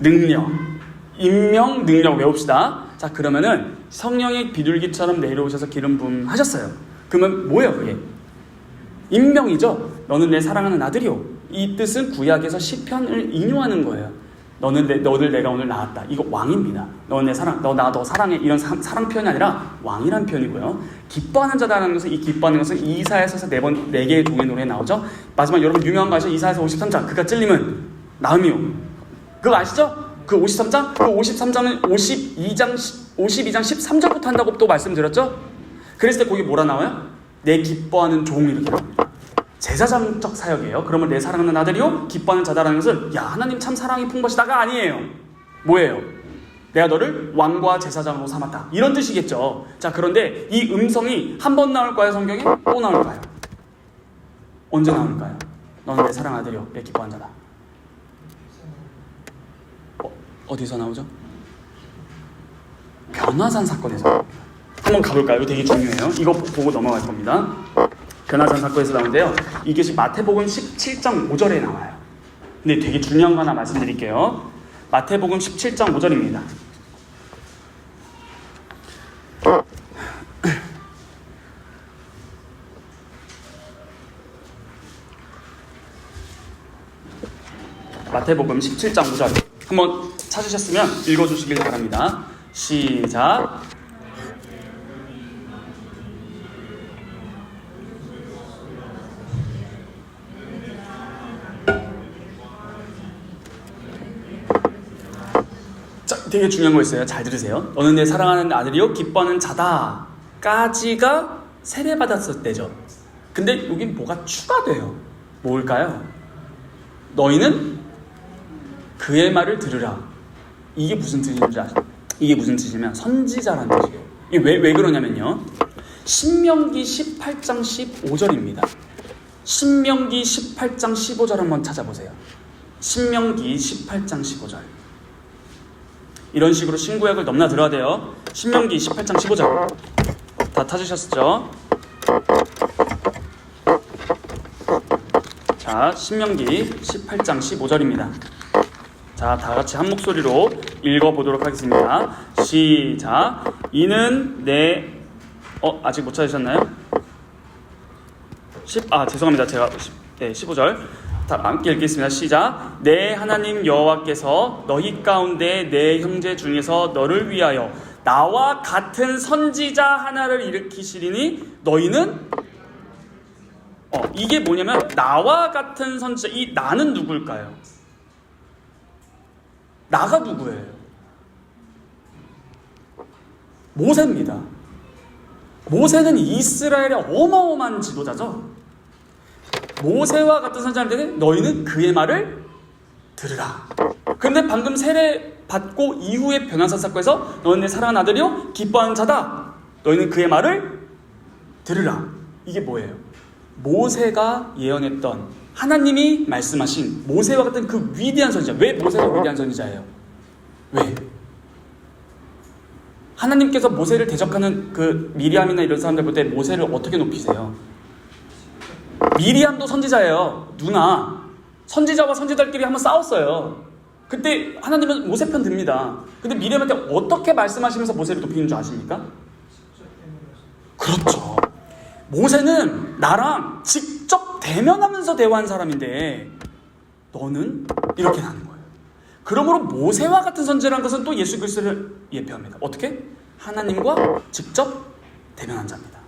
능력. 임명, 능력 외웁시다. 자, 그러면은 성령이 비둘기처럼 내려오셔서 기름 부음 하셨어요. 그러면 뭐예요, 그게? 임명이죠. 너는 내 사랑하는 아들이요. 이 뜻은 구약에서 시편을 인용하는 거예요. 너를 내가 오늘 낳았다. 이거 왕입니다. 너는 내 사랑, 너 사랑해. 이런 사랑 표현이 아니라 왕이란 표현이고요. 기뻐하는 자다라는 것은, 이 기뻐하는 것은 이사야서에서 4개의 종의 노래에 나오죠. 마지막 여러분 유명한 거 아시죠? 이사야서 53장. 그가 찔림은 나음이요. 그거 아시죠? 그 53장? 그 53장은 52장 13절부터 한다고 또 말씀드렸죠? 그랬을 때 거기 뭐라 나와요? 내 기뻐하는 종 이렇게 나옵니다. 제사장적 사역이에요. 그러면 내 사랑하는 아들이요? 기뻐하는 자다라는 것은 야, 하나님 참 사랑이 풍부하시다가 아니에요. 뭐예요? 내가 너를 왕과 제사장으로 삼았다. 이런 뜻이겠죠. 자, 그런데 이 음성이 한 번 나올까요? 성경에? 또 나올까요? 언제 나올까요? 너는 내 사랑하는 아들이요. 내 기뻐하는 자다. 어디서 나오죠? 변화산 사건에서. 한번 가볼까요? 이거 되게 중요해요. 이거 보고 넘어갈 겁니다. 변화산 사건에서 나오는데요. 이것이 마태복음 17장 5절에 나와요. 근데 되게 중요한 거 하나 말씀드릴게요. 마태복음 17장 5절입니다. 마태복음 17장 5절. 한번 찾으셨으면 읽어주시길 바랍니다. 시작. 자, 되게 중요한 거 있어요. 잘 들으세요. 너는 내 사랑하는 아들이요 기뻐하는 자다 까지가 세례받았을 때죠. 근데 여긴 뭐가 추가돼요. 뭘까요? 너희는 그의 말을 들으라. 이게 무슨 뜻인지 아시죠? 이게 무슨 뜻이냐면 선지자라는 뜻이에요. 이게 왜 그러냐면요. 신명기 18장 15절입니다. 신명기 18장 15절 한번 찾아보세요. 신명기 18장 15절. 이런 식으로 신구약을 넘나들어야 돼요. 신명기 18장 15절. 다 찾으셨죠? 자, 신명기 18장 15절입니다. 자, 다 같이 한 목소리로 읽어보도록 하겠습니다. 시작. 이는 내 아직 못 찾으셨나요? 죄송합니다. 제가 15절 다 함께 읽겠습니다. 시작. 내 하나님 여호와께서 너희 가운데 내 형제 중에서 너를 위하여 나와 같은 선지자 하나를 일으키시리니 너희는 이게 뭐냐면 나와 같은 선지자. 이 나는 누굴까요? 나가 누구예요? 모세입니다. 모세는 이스라엘의 어마어마한 지도자죠. 모세와 같은 선지자인데 너희는 그의 말을 들으라. 그런데 방금 세례 받고 이후의 변화사 사건에서 너는 내 사랑하는 아들이요 기뻐하는 자다. 너희는 그의 말을 들으라. 이게 뭐예요? 모세가 예언했던, 하나님이 말씀하신 모세와 같은 그 위대한 선지자. 왜 모세가 위대한 선지자예요? 왜? 하나님께서 모세를 대적하는 그 미리암이나 이런 사람들 볼 때 모세를 어떻게 높이세요? 미리암도 선지자예요. 누나. 선지자와 선지자들끼리 한번 싸웠어요. 그때 하나님은 모세 편 듭니다. 근데 미리암한테 어떻게 말씀하시면서 모세를 높이는 줄 아십니까? 그렇죠. 모세는 나랑 직접 대면하면서 대화한 사람인데 너는 이렇게 하는 거예요. 그러므로 모세와 같은 선지자라는 것은 또 예수 그리스도를 예표합니다. 어떻게? 하나님과 직접 대면한 자입니다.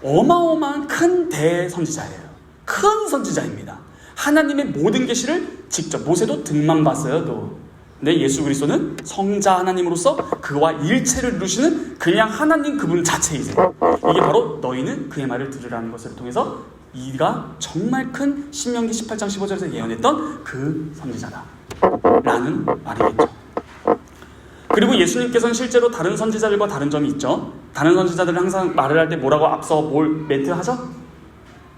어마어마한 큰 대선지자예요. 큰 선지자입니다. 하나님의 모든 계시를 직접, 모세도 등만 봤어요. 또. 근데 예수 그리스도는 성자 하나님으로서 그와 일체를 이루시는 그냥 하나님 그분 자체이세요. 이게 바로 너희는 그의 말을 들으라는 것을 통해서 이가 정말 큰 신명기 18장 15절에서 예언했던 그 선지자다 라는 말이겠죠. 그리고 예수님께서는 실제로 다른 선지자들과 다른 점이 있죠. 다른 선지자들은 항상 말을 할 때 뭐라고 앞서 멘트 하죠?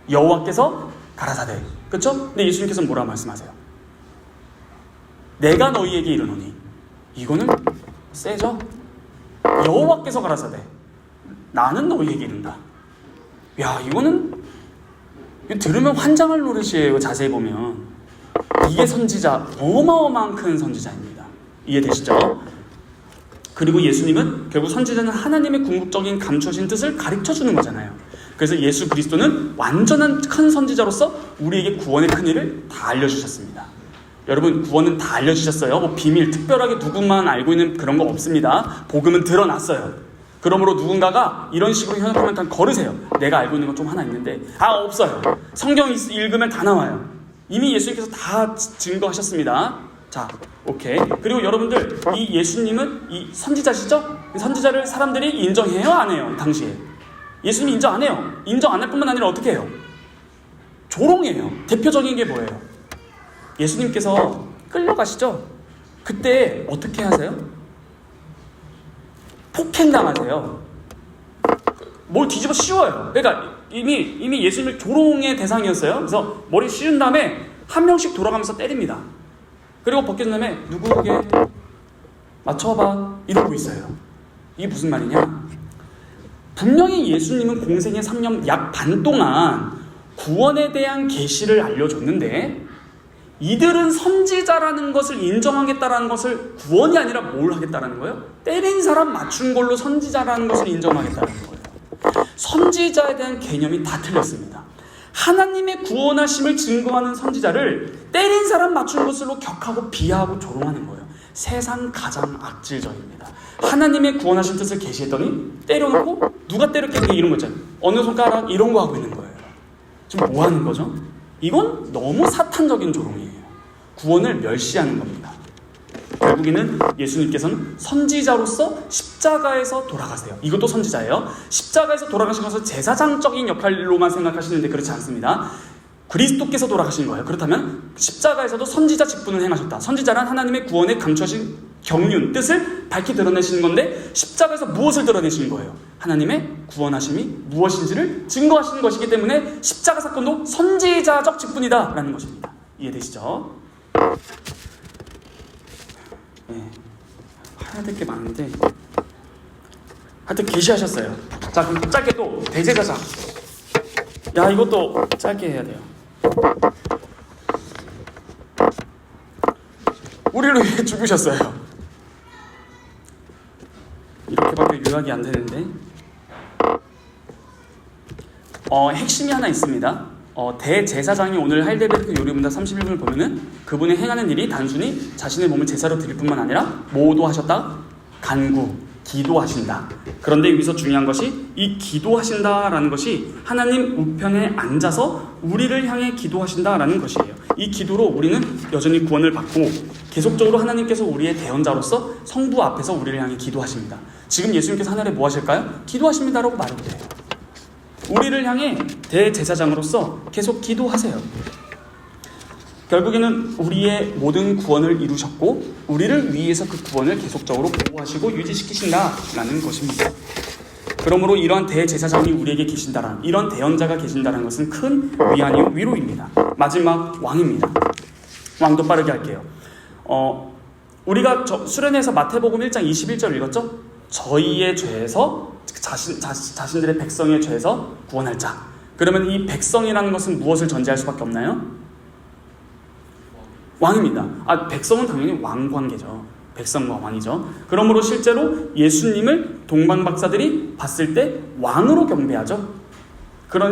여호와께서 가라사대. 그렇죠? 근데 예수님께서는 뭐라고 말씀하세요? 내가 너희에게 이르노니. 이거는 세죠? 여호와께서 가라사대. 나는 너희에게 이른다. 야, 이거는 들으면 환장할 노릇이에요. 자세히 보면. 이게 선지자, 어마어마한 큰 선지자입니다. 이해되시죠? 그리고 예수님은 결국 선지자는 하나님의 궁극적인 감추신 뜻을 가르쳐주는 거잖아요. 그래서 예수 그리스도는 완전한 큰 선지자로서 우리에게 구원의 큰 일을 다 알려주셨습니다. 여러분, 구원은 다 알려주셨어요. 뭐 비밀, 특별하게 누구만 알고 있는 그런 거 없습니다. 복음은 드러났어요. 그러므로 누군가가 이런 식으로 현혹하면 걸으세요. 내가 알고 있는 건 좀 하나 있는데 없어요. 성경 읽으면 다 나와요. 이미 예수님께서 다 증거하셨습니다. 자, 오케이. 그리고 여러분들, 이 예수님은 이 선지자시죠? 선지자를 사람들이 인정해요? 안 해요? 당시에 예수님 인정 안 해요. 인정 안 할 뿐만 아니라 어떻게 해요? 조롱해요. 대표적인 게 뭐예요? 예수님께서 끌려가시죠? 그때 어떻게 하세요? 폭행당하세요. 뭘 뒤집어 씌워요. 그러니까 이미 예수님을 조롱의 대상이었어요. 그래서 머리 씌운 다음에 한 명씩 돌아가면서 때립니다. 그리고 벗겨진 다음에 누구에게 맞춰봐 이러고 있어요. 이게 무슨 말이냐? 분명히 예수님은 공생의 3년 약 반 동안 구원에 대한 계시를 알려줬는데 이들은 선지자라는 것을 인정하겠다라는 것을 구원이 아니라 뭘 하겠다라는 거예요? 때린 사람 맞춘 걸로 선지자라는 것을 인정하겠다는 거예요. 선지자에 대한 개념이 다 틀렸습니다. 하나님의 구원하심을 증거하는 선지자를 때린 사람 맞춘 것으로 격하고 비하하고 조롱하는 거예요. 세상 가장 악질적입니다. 하나님의 구원하신 뜻을 계시했더니 때려놓고 누가 때렸겠니 이런 거 있잖아요. 어느 손가락 이런 거 하고 있는 거예요. 지금 뭐 하는 거죠? 이건 너무 사탄적인 조롱이에요. 구원을 멸시하는 겁니다. 결국에는 예수님께서는 선지자로서 십자가에서 돌아가세요. 이것도 선지자예요. 십자가에서 돌아가신 것을 제사장적인 역할로만 생각하시는데 그렇지 않습니다. 그리스도께서 돌아가신 거예요. 그렇다면 십자가에서도 선지자 직분을 행하셨다. 선지자란 하나님의 구원에 감추어진 경륜, 뜻을 밝히 드러내시는 건데 십자가에서 무엇을 드러내시는 거예요? 하나님의 구원하심이 무엇인지를 증거하시는 것이기 때문에 십자가 사건도 선지자적 직분이다 라는 것입니다. 이해되시죠? 네. 해야 될 게 많은데 하여튼 계시하셨어요. 자, 그럼 짧게 또 대제사장. 야, 이것도 짧게 해야 돼요. 우리를 위해 죽으셨어요. 이렇게밖에 요약이 안 되는데 핵심이 하나 있습니다. 대제사장이 오늘 할데베르크 요리문답 31분을 보면은 그분이 행하는 일이 단순히 자신의 몸을 제사로 드릴 뿐만 아니라 뭐도 하셨다? 간구, 기도하신다. 그런데 여기서 중요한 것이 이 기도하신다라는 것이 하나님 우편에 앉아서 우리를 향해 기도하신다라는 것이에요. 이 기도로 우리는 여전히 구원을 받고 계속적으로 하나님께서 우리의 대언자로서 성부 앞에서 우리를 향해 기도하십니다. 지금 예수님께서 하늘에 뭐 하실까요? 기도하십니다라고 말해도 돼요. 우리를 향해 대제사장으로서 계속 기도하세요. 결국에는 우리의 모든 구원을 이루셨고 우리를 위해서 그 구원을 계속적으로 보호하시고 유지시키신다라는 것입니다. 그러므로 이러한 대제사장이 우리에게 계신다라는, 이런 대언자가 계신다는 것은 큰 위안이요 위로입니다. 마지막 왕입니다. 왕도 빠르게 할게요. 우리가 수련회에서 마태복음 1장 21절 읽었죠? 저희의 죄에서 자신들의 백성의 죄에서 구원할 자. 그러면 이 백성이라는 것은 무엇을 전제할 수밖에 없나요? 왕입니다. 백성은 당연히 왕 관계죠. 백성과 왕이죠. 그러므로 실제로 예수님을 동방 박사들이 봤을 때 왕으로 경배하죠.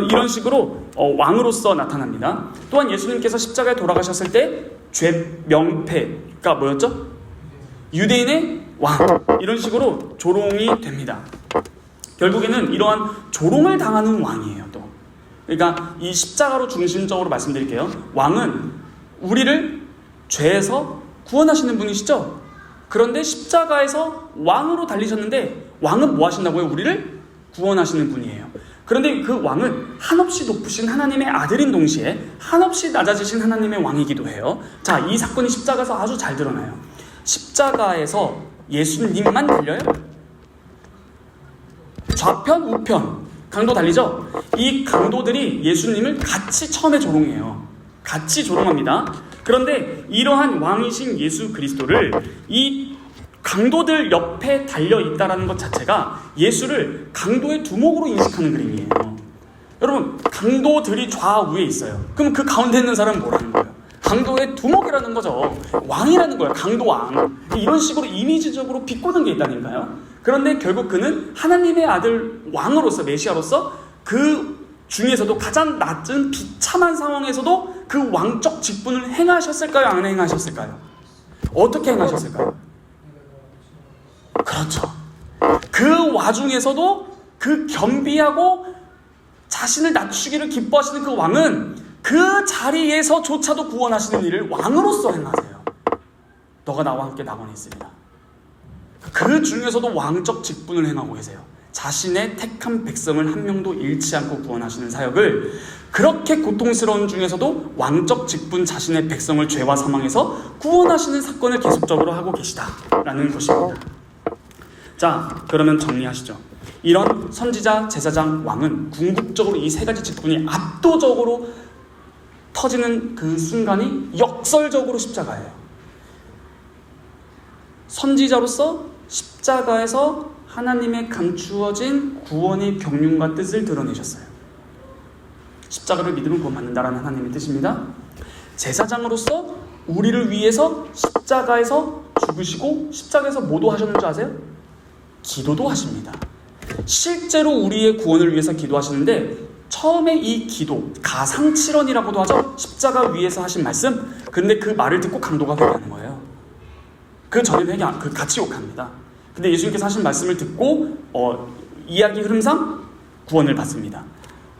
이런 식으로 왕으로서 나타납니다. 또한 예수님께서 십자가에 돌아가셨을 때 죄 명패가 뭐였죠? 유대인의 왕. 이런 식으로 조롱이 됩니다. 결국에는 이러한 조롱을 당하는 왕이에요. 또 그러니까 이 십자가로 중심적으로 말씀드릴게요. 왕은 우리를 죄에서 구원하시는 분이시죠. 그런데 십자가에서 왕으로 달리셨는데 왕은 뭐 하신다고요? 우리를 구원하시는 분이에요. 그런데 그 왕은 한없이 높으신 하나님의 아들인 동시에 한없이 낮아지신 하나님의 왕이기도 해요. 자, 이 사건이 십자가에서 아주 잘 드러나요. 십자가에서 예수님만 달려요? 좌편, 우편 강도 달리죠? 이 강도들이 예수님을 같이 처음에 조롱해요. 같이 조롱합니다. 그런데 이러한 왕이신 예수 그리스도를 이 강도들 옆에 달려있다는 것 자체가 예수를 강도의 두목으로 인식하는 그림이에요. 여러분, 강도들이 좌우에 있어요. 그럼 그 가운데 있는 사람은 뭐라는 거예요? 강도의 두목이라는 거죠. 왕이라는 거예요. 강도왕. 이런 식으로 이미지적으로 비꼬는 게 있다니까요. 그런데 결국 그는 하나님의 아들 왕으로서, 메시아로서 그 중에서도 가장 낮은 비참한 상황에서도 그 왕적 직분을 행하셨을까요? 안 행하셨을까요? 어떻게 행하셨을까요? 그렇죠. 그 와중에서도 그 겸비하고 자신을 낮추기를 기뻐하시는 그 왕은 그 자리에서조차도 구원하시는 일을 왕으로서 행하세요. 너가 나와 함께 낙원에 있으리라. 그 중에서도 왕적 직분을 행하고 계세요. 자신의 택한 백성을 한 명도 잃지 않고 구원하시는 사역을 그렇게 고통스러운 중에서도 왕적 직분 자신의 백성을 죄와 사망에서 구원하시는 사건을 계속적으로 하고 계시다라는 것입니다. 자, 그러면 정리하시죠. 이런 선지자, 제사장, 왕은 궁극적으로 이 세 가지 직분이 압도적으로 터지는 그 순간이 역설적으로 십자가예요. 선지자로서 십자가에서 하나님의 감추어진 구원의 경륜과 뜻을 드러내셨어요. 십자가를 믿으면 구원받는다라는 하나님의 뜻입니다. 제사장으로서 우리를 위해서 십자가에서 죽으시고 십자가에서 뭐도 하셨는 줄 아세요? 기도도 하십니다. 실제로 우리의 구원을 위해서 기도하시는데 처음에 이 기도, 가상칠언이라고도 하죠. 십자가 위에서 하신 말씀. 근데 그 말을 듣고 강도가 회개하는 거예요. 그 전에는 같이 욕합니다. 근데 예수님께서 하신 말씀을 듣고 이야기 흐름상 구원을 받습니다.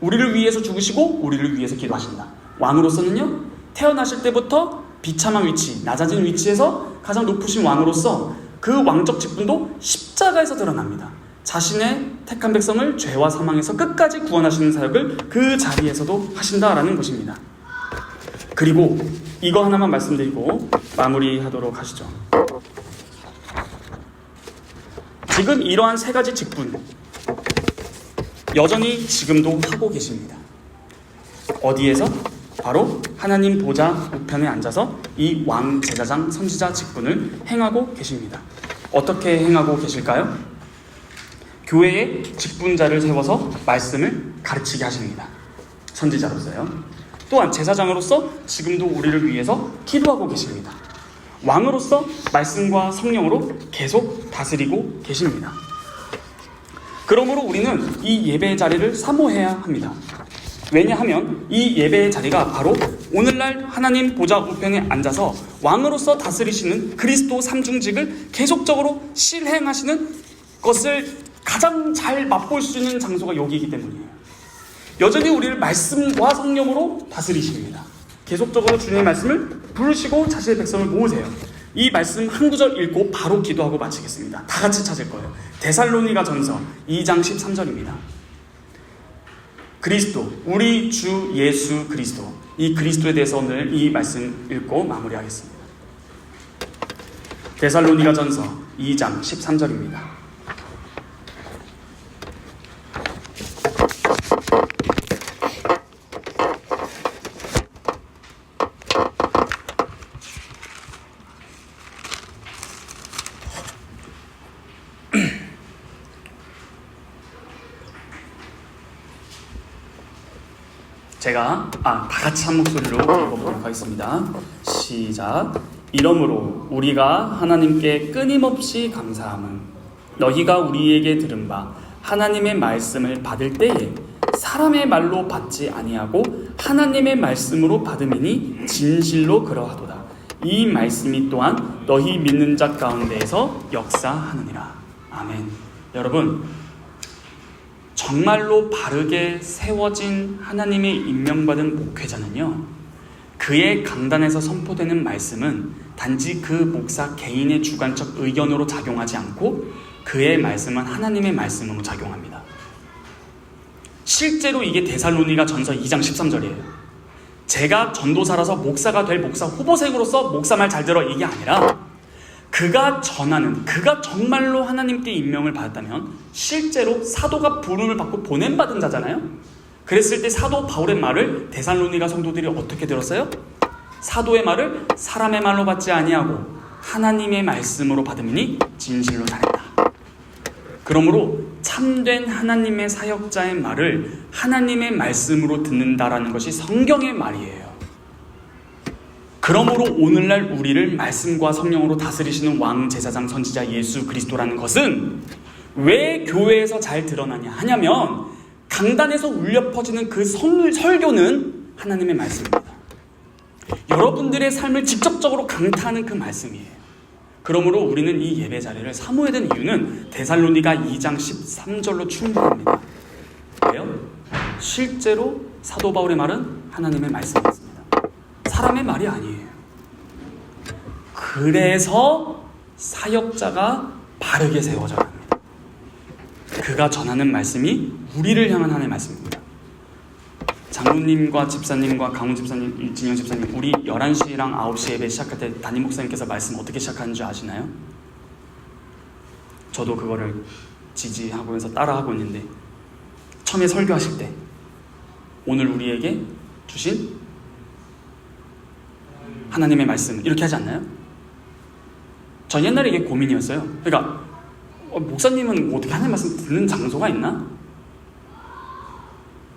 우리를 위해서 죽으시고 우리를 위해서 기도하신다. 왕으로서는요, 태어나실 때부터 비참한 위치, 낮아진 위치에서 가장 높으신 왕으로서 그 왕적 직분도 십자가에서 드러납니다. 자신의 택한 백성을 죄와 사망에서 끝까지 구원하시는 사역을 그 자리에서도 하신다라는 것입니다. 그리고 이거 하나만 말씀드리고 마무리하도록 하시죠. 지금 이러한 세 가지 직분 여전히 지금도 하고 계십니다. 어디에서? 바로 하나님 보좌 우편에 앉아서 이 왕, 제사장, 선지자 직분을 행하고 계십니다. 어떻게 행하고 계실까요? 교회에 직분자를 세워서 말씀을 가르치게 하십니다. 선지자로서요. 또한 제사장으로서 지금도 우리를 위해서 기도하고 계십니다. 왕으로서 말씀과 성령으로 계속 다스리고 계십니다. 그러므로 우리는 이 예배의 자리를 사모해야 합니다. 왜냐하면 이 예배의 자리가 바로 오늘날 하나님 보좌 우편에 앉아서 왕으로서 다스리시는 그리스도 삼중직을 계속적으로 실행하시는 것을 가장 잘 맛볼 수 있는 장소가 여기이기 때문이에요. 여전히 우리를 말씀과 성령으로 다스리십니다. 계속적으로 주님의 말씀을 부르시고 자신의 백성을 모으세요. 이 말씀 한 구절 읽고 바로 기도하고 마치겠습니다. 다 같이 찾을 거예요. 데살로니가 전서 2장 13절입니다. 그리스도, 우리 주 예수 그리스도, 이 그리스도에 대해서 오늘 이 말씀 읽고 마무리하겠습니다. 데살로니가 전서 2장 13절입니다. 제가 다 같이 한 목소리로 읽어보도록 하겠습니다. 시작. 이러므로 우리가 하나님께 끊임없이 감사함은 너희가 우리에게 들은 바 하나님의 말씀을 받을 때에 사람의 말로 받지 아니하고 하나님의 말씀으로 받음이니 진실로 그러하도다. 이 말씀이 또한 너희 믿는 자 가운데에서 역사하느니라. 아멘. 여러분, 정말로 바르게 세워진 하나님의 임명받은 목회자는요, 그의 강단에서 선포되는 말씀은 단지 그 목사 개인의 주관적 의견으로 작용하지 않고 그의 말씀은 하나님의 말씀으로 작용합니다. 실제로 이게 데살로니가 전서 2장 13절이에요. 제가 전도사라서 목사가 될 목사 후보생으로서 목사 말 잘 들어 이게 아니라 그가 전하는, 그가 정말로 하나님께 임명을 받았다면 실제로 사도가 부름을 받고 보냄받은 자잖아요. 그랬을 때 사도 바울의 말을 데살로니가 성도들이 어떻게 들었어요? 사도의 말을 사람의 말로 받지 아니하고 하나님의 말씀으로 받음이니 진실로 잘했다. 그러므로 참된 하나님의 사역자의 말을 하나님의 말씀으로 듣는다라는 것이 성경의 말이에요. 그러므로 오늘날 우리를 말씀과 성령으로 다스리시는 왕, 제사장, 선지자 예수 그리스도라는 것은 왜 교회에서 잘 드러나냐 하냐면 강단에서 울려 퍼지는 그 설교는 하나님의 말씀입니다. 여러분들의 삶을 직접적으로 강타하는 그 말씀이에요. 그러므로 우리는 이 예배 자리를 사모해야 되는 이유는 데살로니가 2장 13절로 충분합니다. 왜요? 실제로 사도 바울의 말은 하나님의 말씀이었습니다. 사람의 말이 아니에요. 그래서 사역자가 바르게 세워져야 합니다. 그가 전하는 말씀이 우리를 향한 하나님의 말씀입니다. 장로님과 집사님과 강훈 집사님, 진영 집사님, 우리 11시랑 9시 예배 시작할 때 담임 목사님께서 말씀 어떻게 시작하는 줄 아시나요? 저도 그거를 지지하면서 따라하고 있는데 처음에 설교하실 때 오늘 우리에게 주신 하나님의 말씀 이렇게 하지 않나요? 전 옛날에 이게 고민이었어요. 그러니까 목사님은 어떻게 하나님의 말씀 듣는 장소가 있나?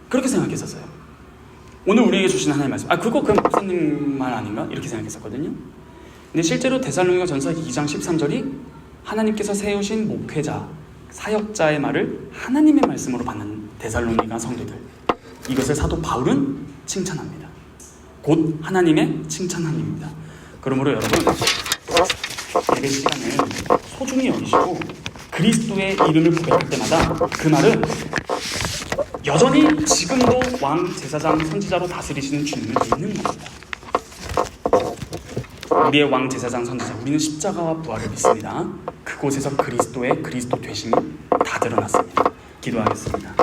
그렇게 생각했었어요. 오늘 우리에게 주신 하나님의 말씀, 그거 그냥 목사님 말 아닌가? 이렇게 생각했었거든요. 근데 실제로 데살로니가 전서 2장 13절이 하나님께서 세우신 목회자, 사역자의 말을 하나님의 말씀으로 받는 데살로니가 성도들, 이것을 사도 바울은 칭찬합니다. 곧 하나님의 칭찬함입니다. 그러므로 여러분, 예배 시간을 소중히 여기시고 그리스도의 이름을 고백할 때마다 그 말은 여전히 지금도 왕, 제사장, 선지자로 다스리시는 주님을 믿는 겁니다. 우리의 왕, 제사장, 선지자, 우리는 십자가와 부활을 믿습니다. 그곳에서 그리스도의 그리스도 되심이 다 드러났습니다. 기도하겠습니다.